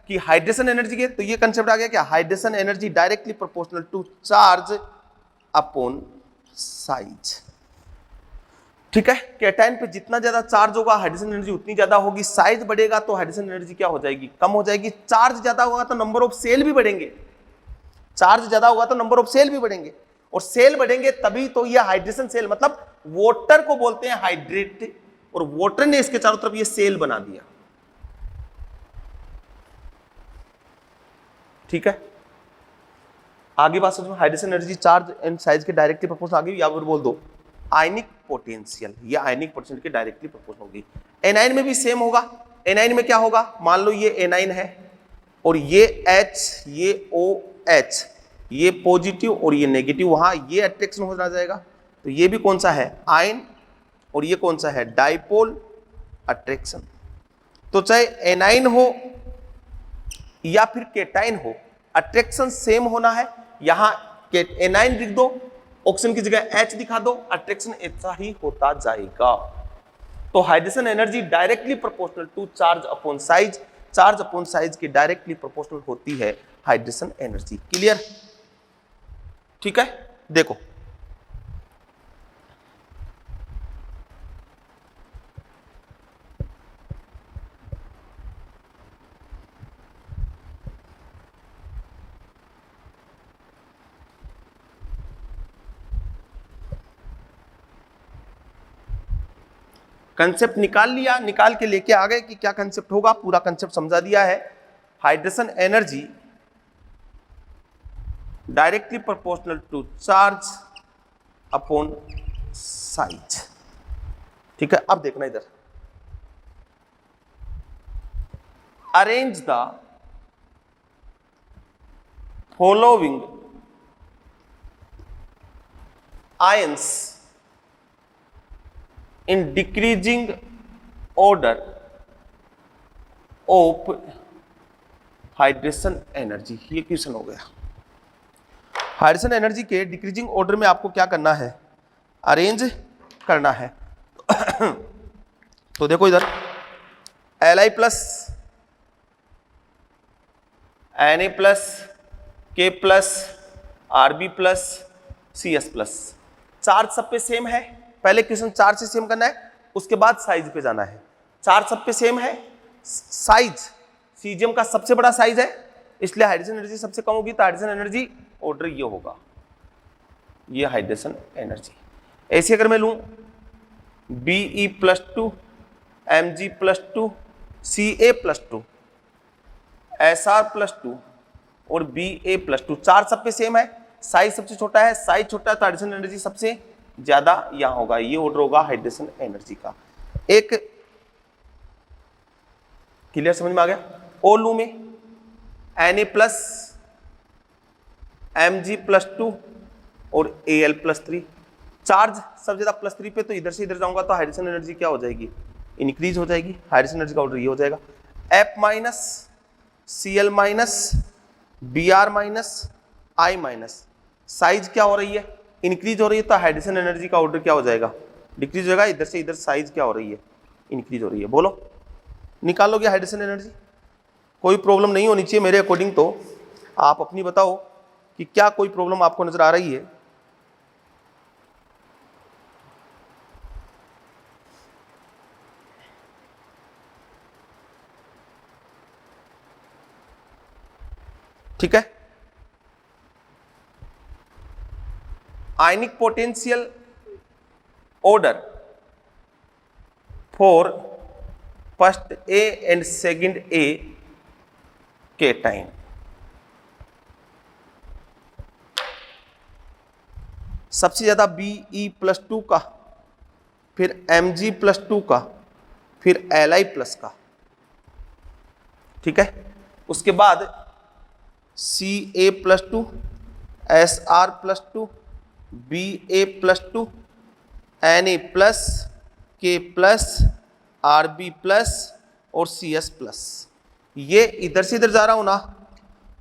कि हाइड्रेशन एनर्जी के, तो ये कंसेप्ट आ गया क्या? Hydration energy directly proportional to charge upon size. ठीक है। केटाइन पे जितना ज्यादा चार्ज होगा हाइड्रेशन एनर्जी उतनी ज्यादा होगी, साइज बढ़ेगा तो हाइड्रेशन एनर्जी क्या हो जाएगी? कम हो जाएगी। चार्ज ज्यादा होगा तो नंबर ऑफ सेल भी बढ़ेंगे, चार्ज ज्यादा होगा तो नंबर ऑफ सेल भी बढ़ेंगे, और सेल बढ़ेंगे तभी तो ये हाइड्रेशन सेल, मतलब वाटर को बोलते हैं हाइड्रेट, और वाटर ने इसके चारों तरफ ये सेल बना दिया। ठीक है। आगे बात समझो, hydration energy charge and size के डायरेक्टली प्रोपोर्शनल। आगे या फिर बोल दो आयनिक पोटेंशियल, ये आयनिक पोटेंशियल के डायरेक्टली प्रोपोर्शनल होगी। एनाइन में भी सेम होगा। एनाइन में क्या होगा? मान लो ये एनाइन है और ये H, ये OH, ये पॉजिटिव और ये नेगेटिव, वहां ये अट्रैक्शन हो जाएगा। तो ये भी कौन सा है? आयन, और ये कौन सा है? Dipole attraction. तो चाहे एनाइन हो या फिर केटाइन हो, अट्रैक्शन सेम होना है। यहां एनाइन लिख दो, ऑक्सीजन की जगह H दिखा दो, अट्रैक्शन ऐसा ही होता जाएगा। तो hydration energy directly proportional to charge upon size, charge upon size की डायरेक्टली प्रोपोर्शनल होती है हाइड्रेशन एनर्जी। क्लियर? ठीक है। देखो कंसेप्ट निकाल लिया, निकाल के लेके आ गए कि क्या कंसेप्ट होगा, पूरा कंसेप्ट समझा दिया है। Hydration energy directly proportional to charge upon size. ठीक है। अब देखना इधर, arrange the following ions in decreasing order of hydration energy. ये क्वेश्चन हो गया। हाइड्रेशन एनर्जी के डिक्रीजिंग ऑर्डर में आपको क्या करना है? अरेंज करना है। तो देखो इधर Li plus, Na plus, K plus, Rb plus, Cs plus, charge सब पे सेम है। पहले क्वेश्चन चार्ज से सेम करना है, उसके बाद साइज पे जाना है। चार्ज सब पे सेम है, साइज सीजियम का सबसे बड़ा साइज है, इसलिए हाइड्रोजन एनर्जी सबसे कम होगी, तो हाइड्रोजन एनर्जी ऑर्डर ये होगा, ये हाइड्रोजन एनर्जी। ऐसे अगर मैं लूं Be+2 Mg+2 Ca+2 Sr+2 और Ba+2, चार सब पे सेम है, साइज सबसे छोटा है, साइज छोटा है तो हाइड्रोजन एनर्जी सबसे ज्यादा यहां होगा, ये ऑर्डर होगा हाइड्रोजन एनर्जी का। एक क्लियर समझ में आ गया? ओ लू में Na+ Mg+2 और Al+3, चार्ज सबसे ज्यादा +3 पे, तो इधर से इधर जाऊंगा तो हाइड्रोजन एनर्जी क्या हो जाएगी, इंक्रीज हो जाएगी, हाइड्रोजन एनर्जी का ऑर्डर ये हो जाएगा F- Cl- Br- I-, size क्या हो रही है, इंक्रीज हो रही है, तो हाइड्रोजन एनर्जी का ऑर्डर क्या हो जाएगा, डिक्रीज हो जाएगा, इधर से इधर साइज क्या हो रही है, इंक्रीज हो रही है। बोलो निकालोगे हाइड्रोजन एनर्जी, कोई प्रॉब्लम नहीं होनी चाहिए मेरे अकॉर्डिंग, तो आप अपनी बताओ कि क्या कोई प्रॉब्लम आपको नजर आ रही है? ठीक है, ionic potential order for first A and second A cation, सबसे ज्यादा Be+2 का, फिर Mg+2 का, फिर Li+ का, ठीक है, उसके बाद Ca+2 Sr+2 Ba+2 Na+, K+, Rb+ और Cs+, ये इधर से इधर जा रहा हूं ना,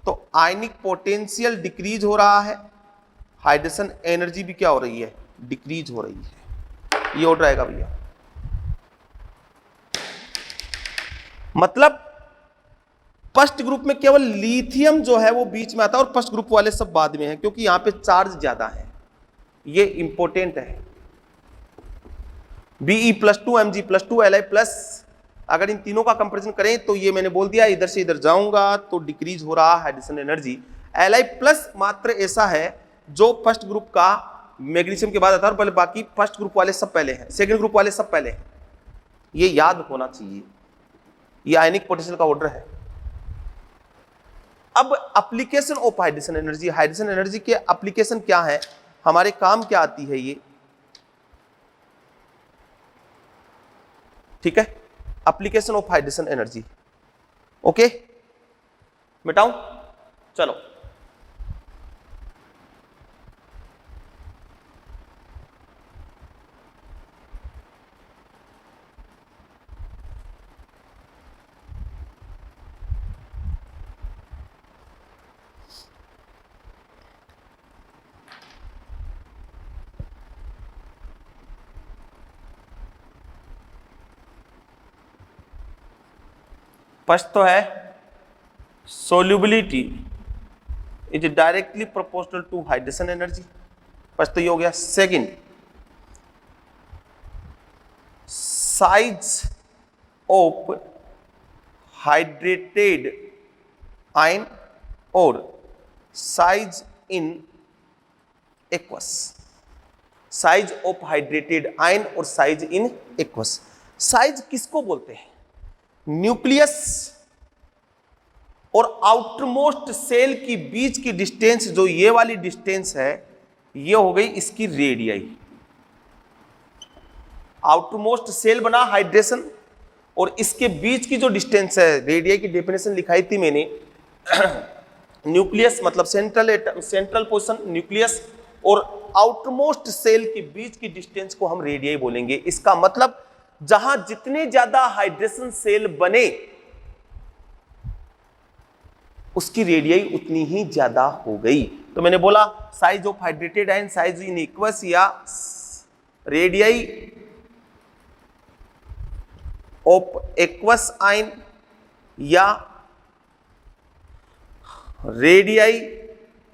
तो आयनिक पोटेंशियल डिक्रीज हो रहा है, हाइड्रोजन एनर्जी भी क्या हो रही है, डिक्रीज हो रही है, ये ऑर्डर आएगा भैया। मतलब फर्स्ट ग्रुप में केवल लिथियम जो है वो बीच में आता है और फर्स्ट ग्रुप वाले सब बाद में है, क्योंकि यहां पे चार्ज ज्यादा है, ये इंपॉर्टेंट है। Be+2 Mg+2 Li+, अगर इन तीनों का कंपैरिजन करें तो ये मैंने बोल दिया, इधर से इधर जाऊंगा तो डिक्रीज हो रहा हाइड्रोजन एनर्जी। Li+ मात्र ऐसा है जो फर्स्ट ग्रुप का मैग्नीशियम के बाद आता है, पहले बाकी फर्स्ट ग्रुप वाले सब पहले हैं, सेकंड ग्रुप वाले सब पहले हैं, ये याद होना चाहिए, ये आयनिक पोटेंशियल का ऑर्डर है। अब application of hydrogen energy, hydrogen energy के एप्लीकेशन क्या है, हमारे काम क्या आती है ये, ठीक है, application of hydrogen energy. Okay मिटाऊं, चलो फर्स्ट तो है solubility is directly proportional to hydrogen energy, first तो ये हो गया। Second, size of hydrated ion और size in aqueous, size of hydrated ion और साइज इन एक्वस। साइज किसको बोलते हैं, न्यूक्लियस और आउटरमोस्ट सेल की बीच की डिस्टेंस, जो ये वाली डिस्टेंस है, ये हो गई इसकी रेडियाई। आउटरमोस्ट सेल बना हाइड्रेशन और इसके बीच की जो डिस्टेंस है, रेडियाई की डेफिनेशन लिखाई थी मैंने, न्यूक्लियस मतलब सेंट्रल पोजीशन न्यूक्लियस और आउटरमोस्ट सेल के बीच की डिस्टेंस को हम रेडियाई बोलेंगे। इसका मतलब जहां जितने ज्यादा हाइड्रेशन सेल बने उसकी रेडियाई उतनी ही ज्यादा हो गई। तो मैंने बोला size of hydrated ion, size in aqueous या रेडियाई ऑफ एक्वस आयन या रेडियाई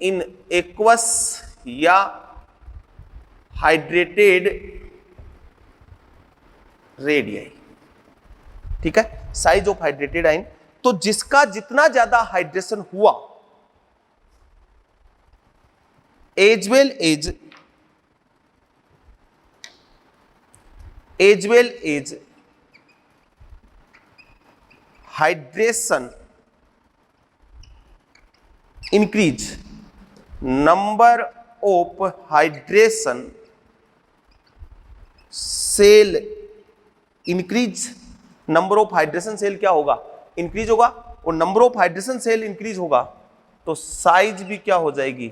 इन एक्वस या हाइड्रेटेड रेडियाई, ठीक है, साइज ऑफ हाइड्रेटेड आयन। तो जिसका जितना ज्यादा हाइड्रेशन हुआ, as well as hydration increase, number of hydration shell increase. Number of hydration shell क्या होगा? इंक्रीज होगा, और number of hydration shell increase होगा तो साइज भी क्या हो जाएगी?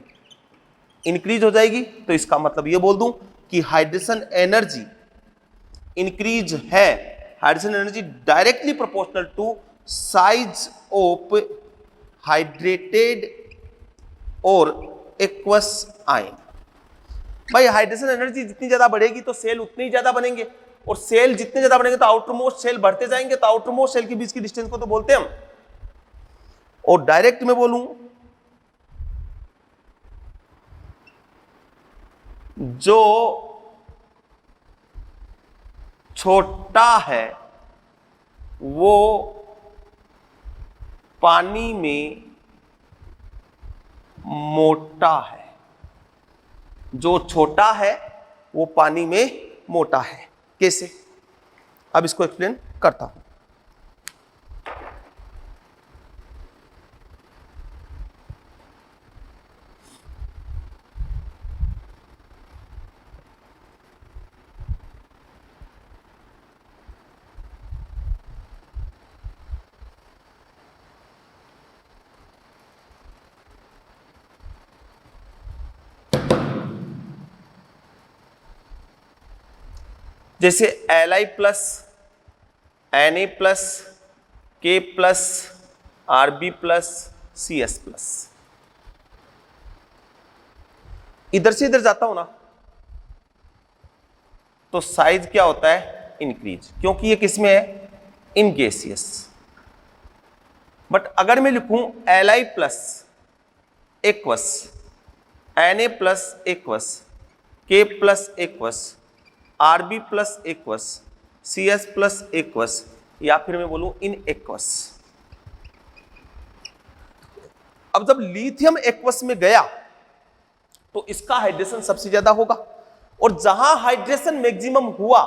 इंक्रीज हो जाएगी। तो इसका मतलब ये बोल दूं कि हाइड्रेशन एनर्जी इंक्रीज है, hydration energy directly proportional to size of hydrated और एक्वस आयन। भाई हाइड्रेशन एनर्जी जितनी ज्यादा बढ़ेगी तो सेल उतने ही ज्यादा बनेंगे, और सेल जितने ज्यादा बनेंगे तो आउटर मोस्ट सेल बढ़ते जाएंगे, तो आउटर मोस्ट सेल के बीच की डिस्टेंस को तो बोलते हैं हम। और डायरेक्ट में बोलूं, जो छोटा है वो पानी में मोटा है, जो छोटा है वो पानी में मोटा है। कैसे? अब इसको एक्सप्लेन करता हूं। जैसे Li plus Na plus K plus Rb plus Cs plus, इधर से इधर जाता हूं ना तो साइज क्या होता है? इंक्रीज, क्योंकि ये किसमें है? In gaseous. बट अगर मैं लिखूं Li plus aqueous, Na plus aqueous, K plus aqueous, Rb plus aqueous, Cs plus aqueous, या फिर मैं बोलूं इन एक्वस। अब जब लिथियम एक्वस में गया तो इसका हाइड्रेशन सबसे ज्यादा होगा, और जहां हाइड्रेशन मैक्सिमम हुआ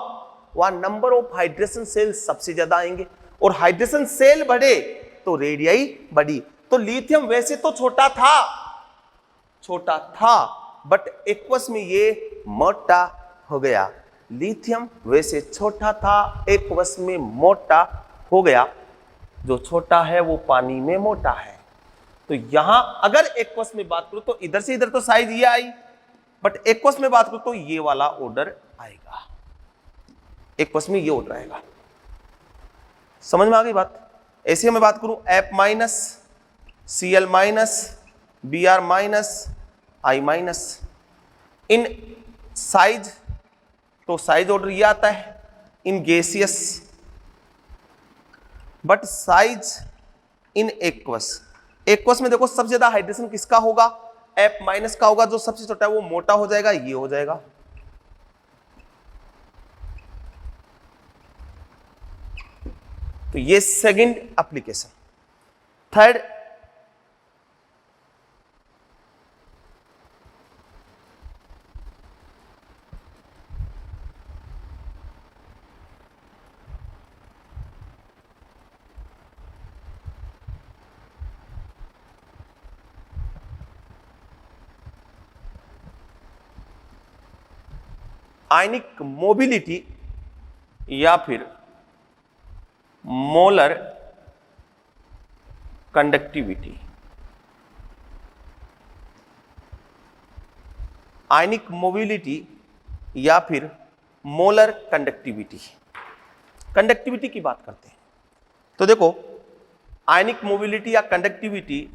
वहां नंबर ऑफ हाइड्रेशन सेल सबसे ज्यादा आएंगे, और हाइड्रेशन सेल बढ़े तो रेडियाई बढ़ी। तो लिथियम वैसे तो छोटा था बट एक्वस में ये मोटा हो गया। लिथियम वैसे छोटा था, एक्वस में मोटा हो गया। जो छोटा है वो पानी में मोटा है। तो यहां अगर एक्वस में बात करूं तो इधर से इधर तो साइज ये आई, बट एक्वस में बात करूं तो ये वाला ऑर्डर आएगा, एक्वस में ये ऑर्डर आएगा। समझ में आ गई बात? ऐसे मैं बात करूं F minus, Cl minus, Br minus, I minus, in size तो साइज ऑर्डर ये आता है in gaseous, but size in aqueous. Aqueous में देखो सबसे ज्यादा हाइड्रेशन किसका होगा? F माइनस का होगा, जो सबसे छोटा है वो मोटा हो जाएगा, ये हो जाएगा। तो ये सेकंड एप्लीकेशन। थर्ड, आयनिक मोबिलिटी या फिर मोलर कंडक्टिविटी। आयनिक मोबिलिटी या फिर मोलर कंडक्टिविटी। कंडक्टिविटी की बात करते हैं तो देखो, आयनिक मोबिलिटी या conductivity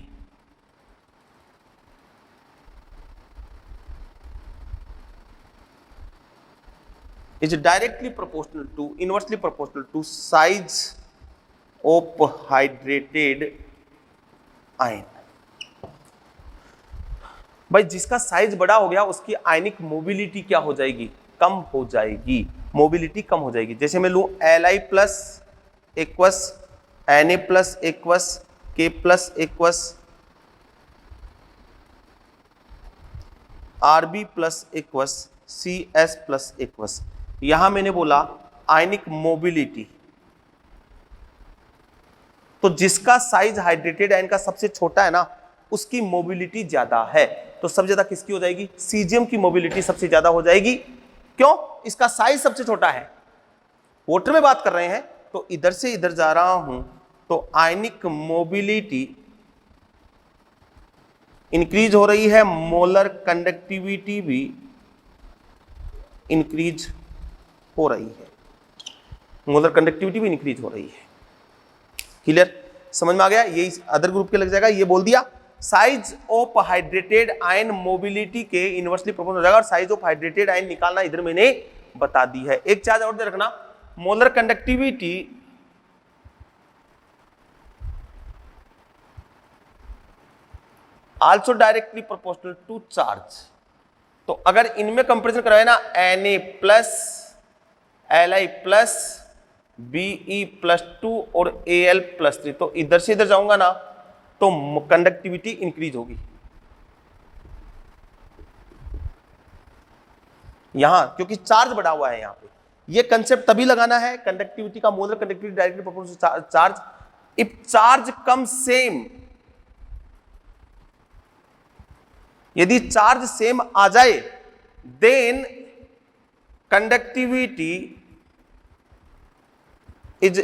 is directly proportional to, inversely proportional to size of hydrated ion। भाई जिसका साइज बड़ा हो गया उसकी आयनिक मोबिलिटी क्या हो जाएगी? कम हो जाएगी, मोबिलिटी कम हो जाएगी। जैसे मैं लूं Li plus aqueous Na plus aqueous K plus aqueous Rb plus aqueous CS plus aqueous. यहां मैंने बोला आयनिक मोबिलिटी, तो जिसका साइज हाइड्रेटेड आयन का सबसे छोटा है ना, उसकी मोबिलिटी ज्यादा है। तो सबसे ज्यादा किसकी हो जाएगी? सीजियम की मोबिलिटी सबसे ज्यादा हो जाएगी। क्यों? इसका साइज सबसे छोटा है। वाटर में बात कर रहे हैं तो इधर से इधर जा रहा हूं तो आयनिक मोबिलिटी इंक्रीज हो रही है, मोलर कंडक्टिविटी भी इंक्रीज हो रही है, मोलर कंडक्टिविटी भी इंक्रीज हो रही है। क्लियर? समझ में आ गया? यही अदर ग्रुप के लग जाएगा। ये बोल दिया size of hydrated ion mobility के इनवर्सली प्रोपोर्शनल हो जाएगा, और साइज ऑफ हाइड्रेटेड आयन निकालना इधर मैंने बता दी है। एक चार्ज और दे रखना, molar conductivity also directly proportional to charge. तो अगर इनमें कंपेरिजन कराए ना, Na plus Li plus Be plus 2 और Al प्लस 3, तो इधर से इधर जाऊंगा ना तो कंडक्टिविटी इंक्रीज होगी। यहां क्योंकि चार्ज बढ़ा हुआ है, यहां पे ये कंसेप्ट तभी लगाना है, कंडक्टिविटी का molar conductivity directly proportional to charge. If charge come same, यदि चार्ज सेम आ जाए then conductivity is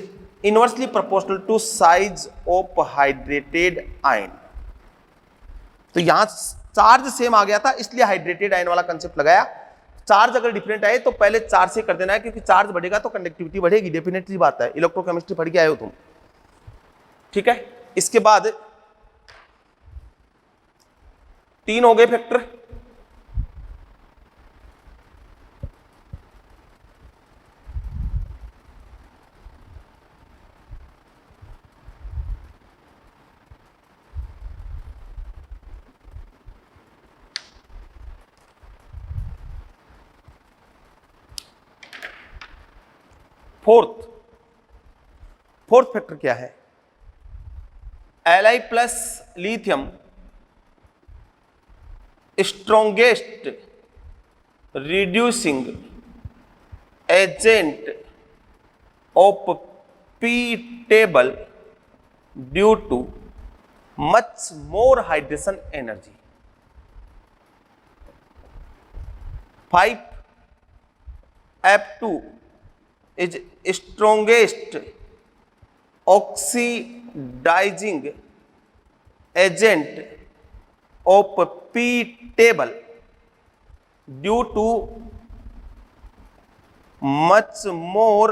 inversely proportional to size of hydrated ion. तो यहां चार्ज सेम आ गया था इसलिए हाइड्रेटेड आयन वाला कंसेप्ट लगाया। चार्ज अगर डिफरेंट आए तो पहले चार्ज से कर देना है, क्योंकि चार्ज बढ़ेगा तो कंडक्टिविटी बढ़ेगी, डेफिनेटली बात है, इलेक्ट्रोकेमिस्ट्री पढ़ के आए हो तुम। ठीक है, इसके बाद 3 हो गए फैक्टर। फोर्थ फैक्टर क्या है? Li plus lithium strongest reducing agent of P table due too much more hydration energy. 5F2 is strongest oxidizing agent of P table due to much more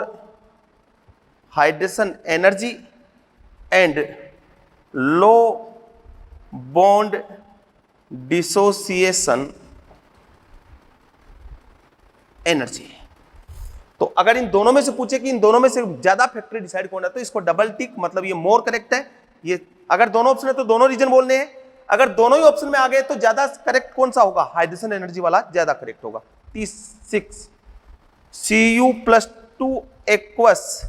hydration energy and low bond dissociation energy। तो अगर इन दोनों में से पूछे कि इन दोनों में से ज्यादा फैक्टर डिसाइड कौन है, तो इसको डबल टिक, मतलब ये मोर करेक्ट है। ये अगर दोनों ऑप्शन है तो दोनों रीजन बोलने हैं, अगर दोनों ही ऑप्शन में आ गए तो ज्यादा करेक्ट कौन सा होगा? हाइड्रेशन एनर्जी वाला ज्यादा करेक्ट होगा। 36 Cu plus 2 aqueous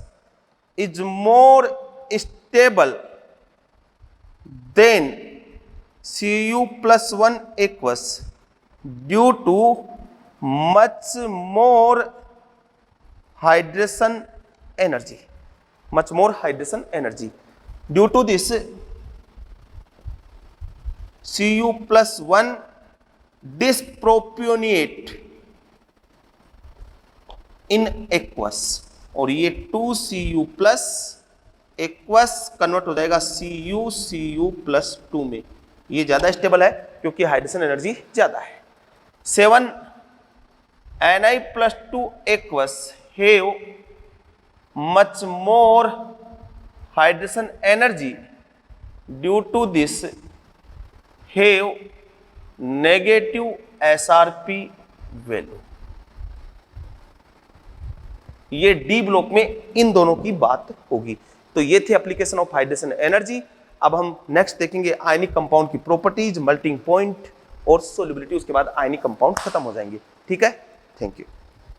is more stable then Cu plus 1 aqueous due too much more hydration energy, much more hydration energy. Due to this Cu plus 1 disproportionate in aqueous, और ये 2Cu plus aqueous convert हो जाएगा Cu plus 2 में। ये ज्यादा stable है क्योंकि hydration energy ज्यादा है। 7 Ni plus 2 aqueous have much more hydration energy, due to this have negative SRP value। ये डी ब्लॉक में इन दोनों की बात होगी। तो ये थे एप्लीकेशन ऑफ हाइड्रेशन एनर्जी। अब हम नेक्स्ट देखेंगे आयनिक कंपाउंड की प्रॉपर्टीज, मेल्टिंग पॉइंट और सोल्युबिलिटी। उसके बाद आयनिक कंपाउंड खत्म हो जाएंगे। ठीक है, थैंक यू।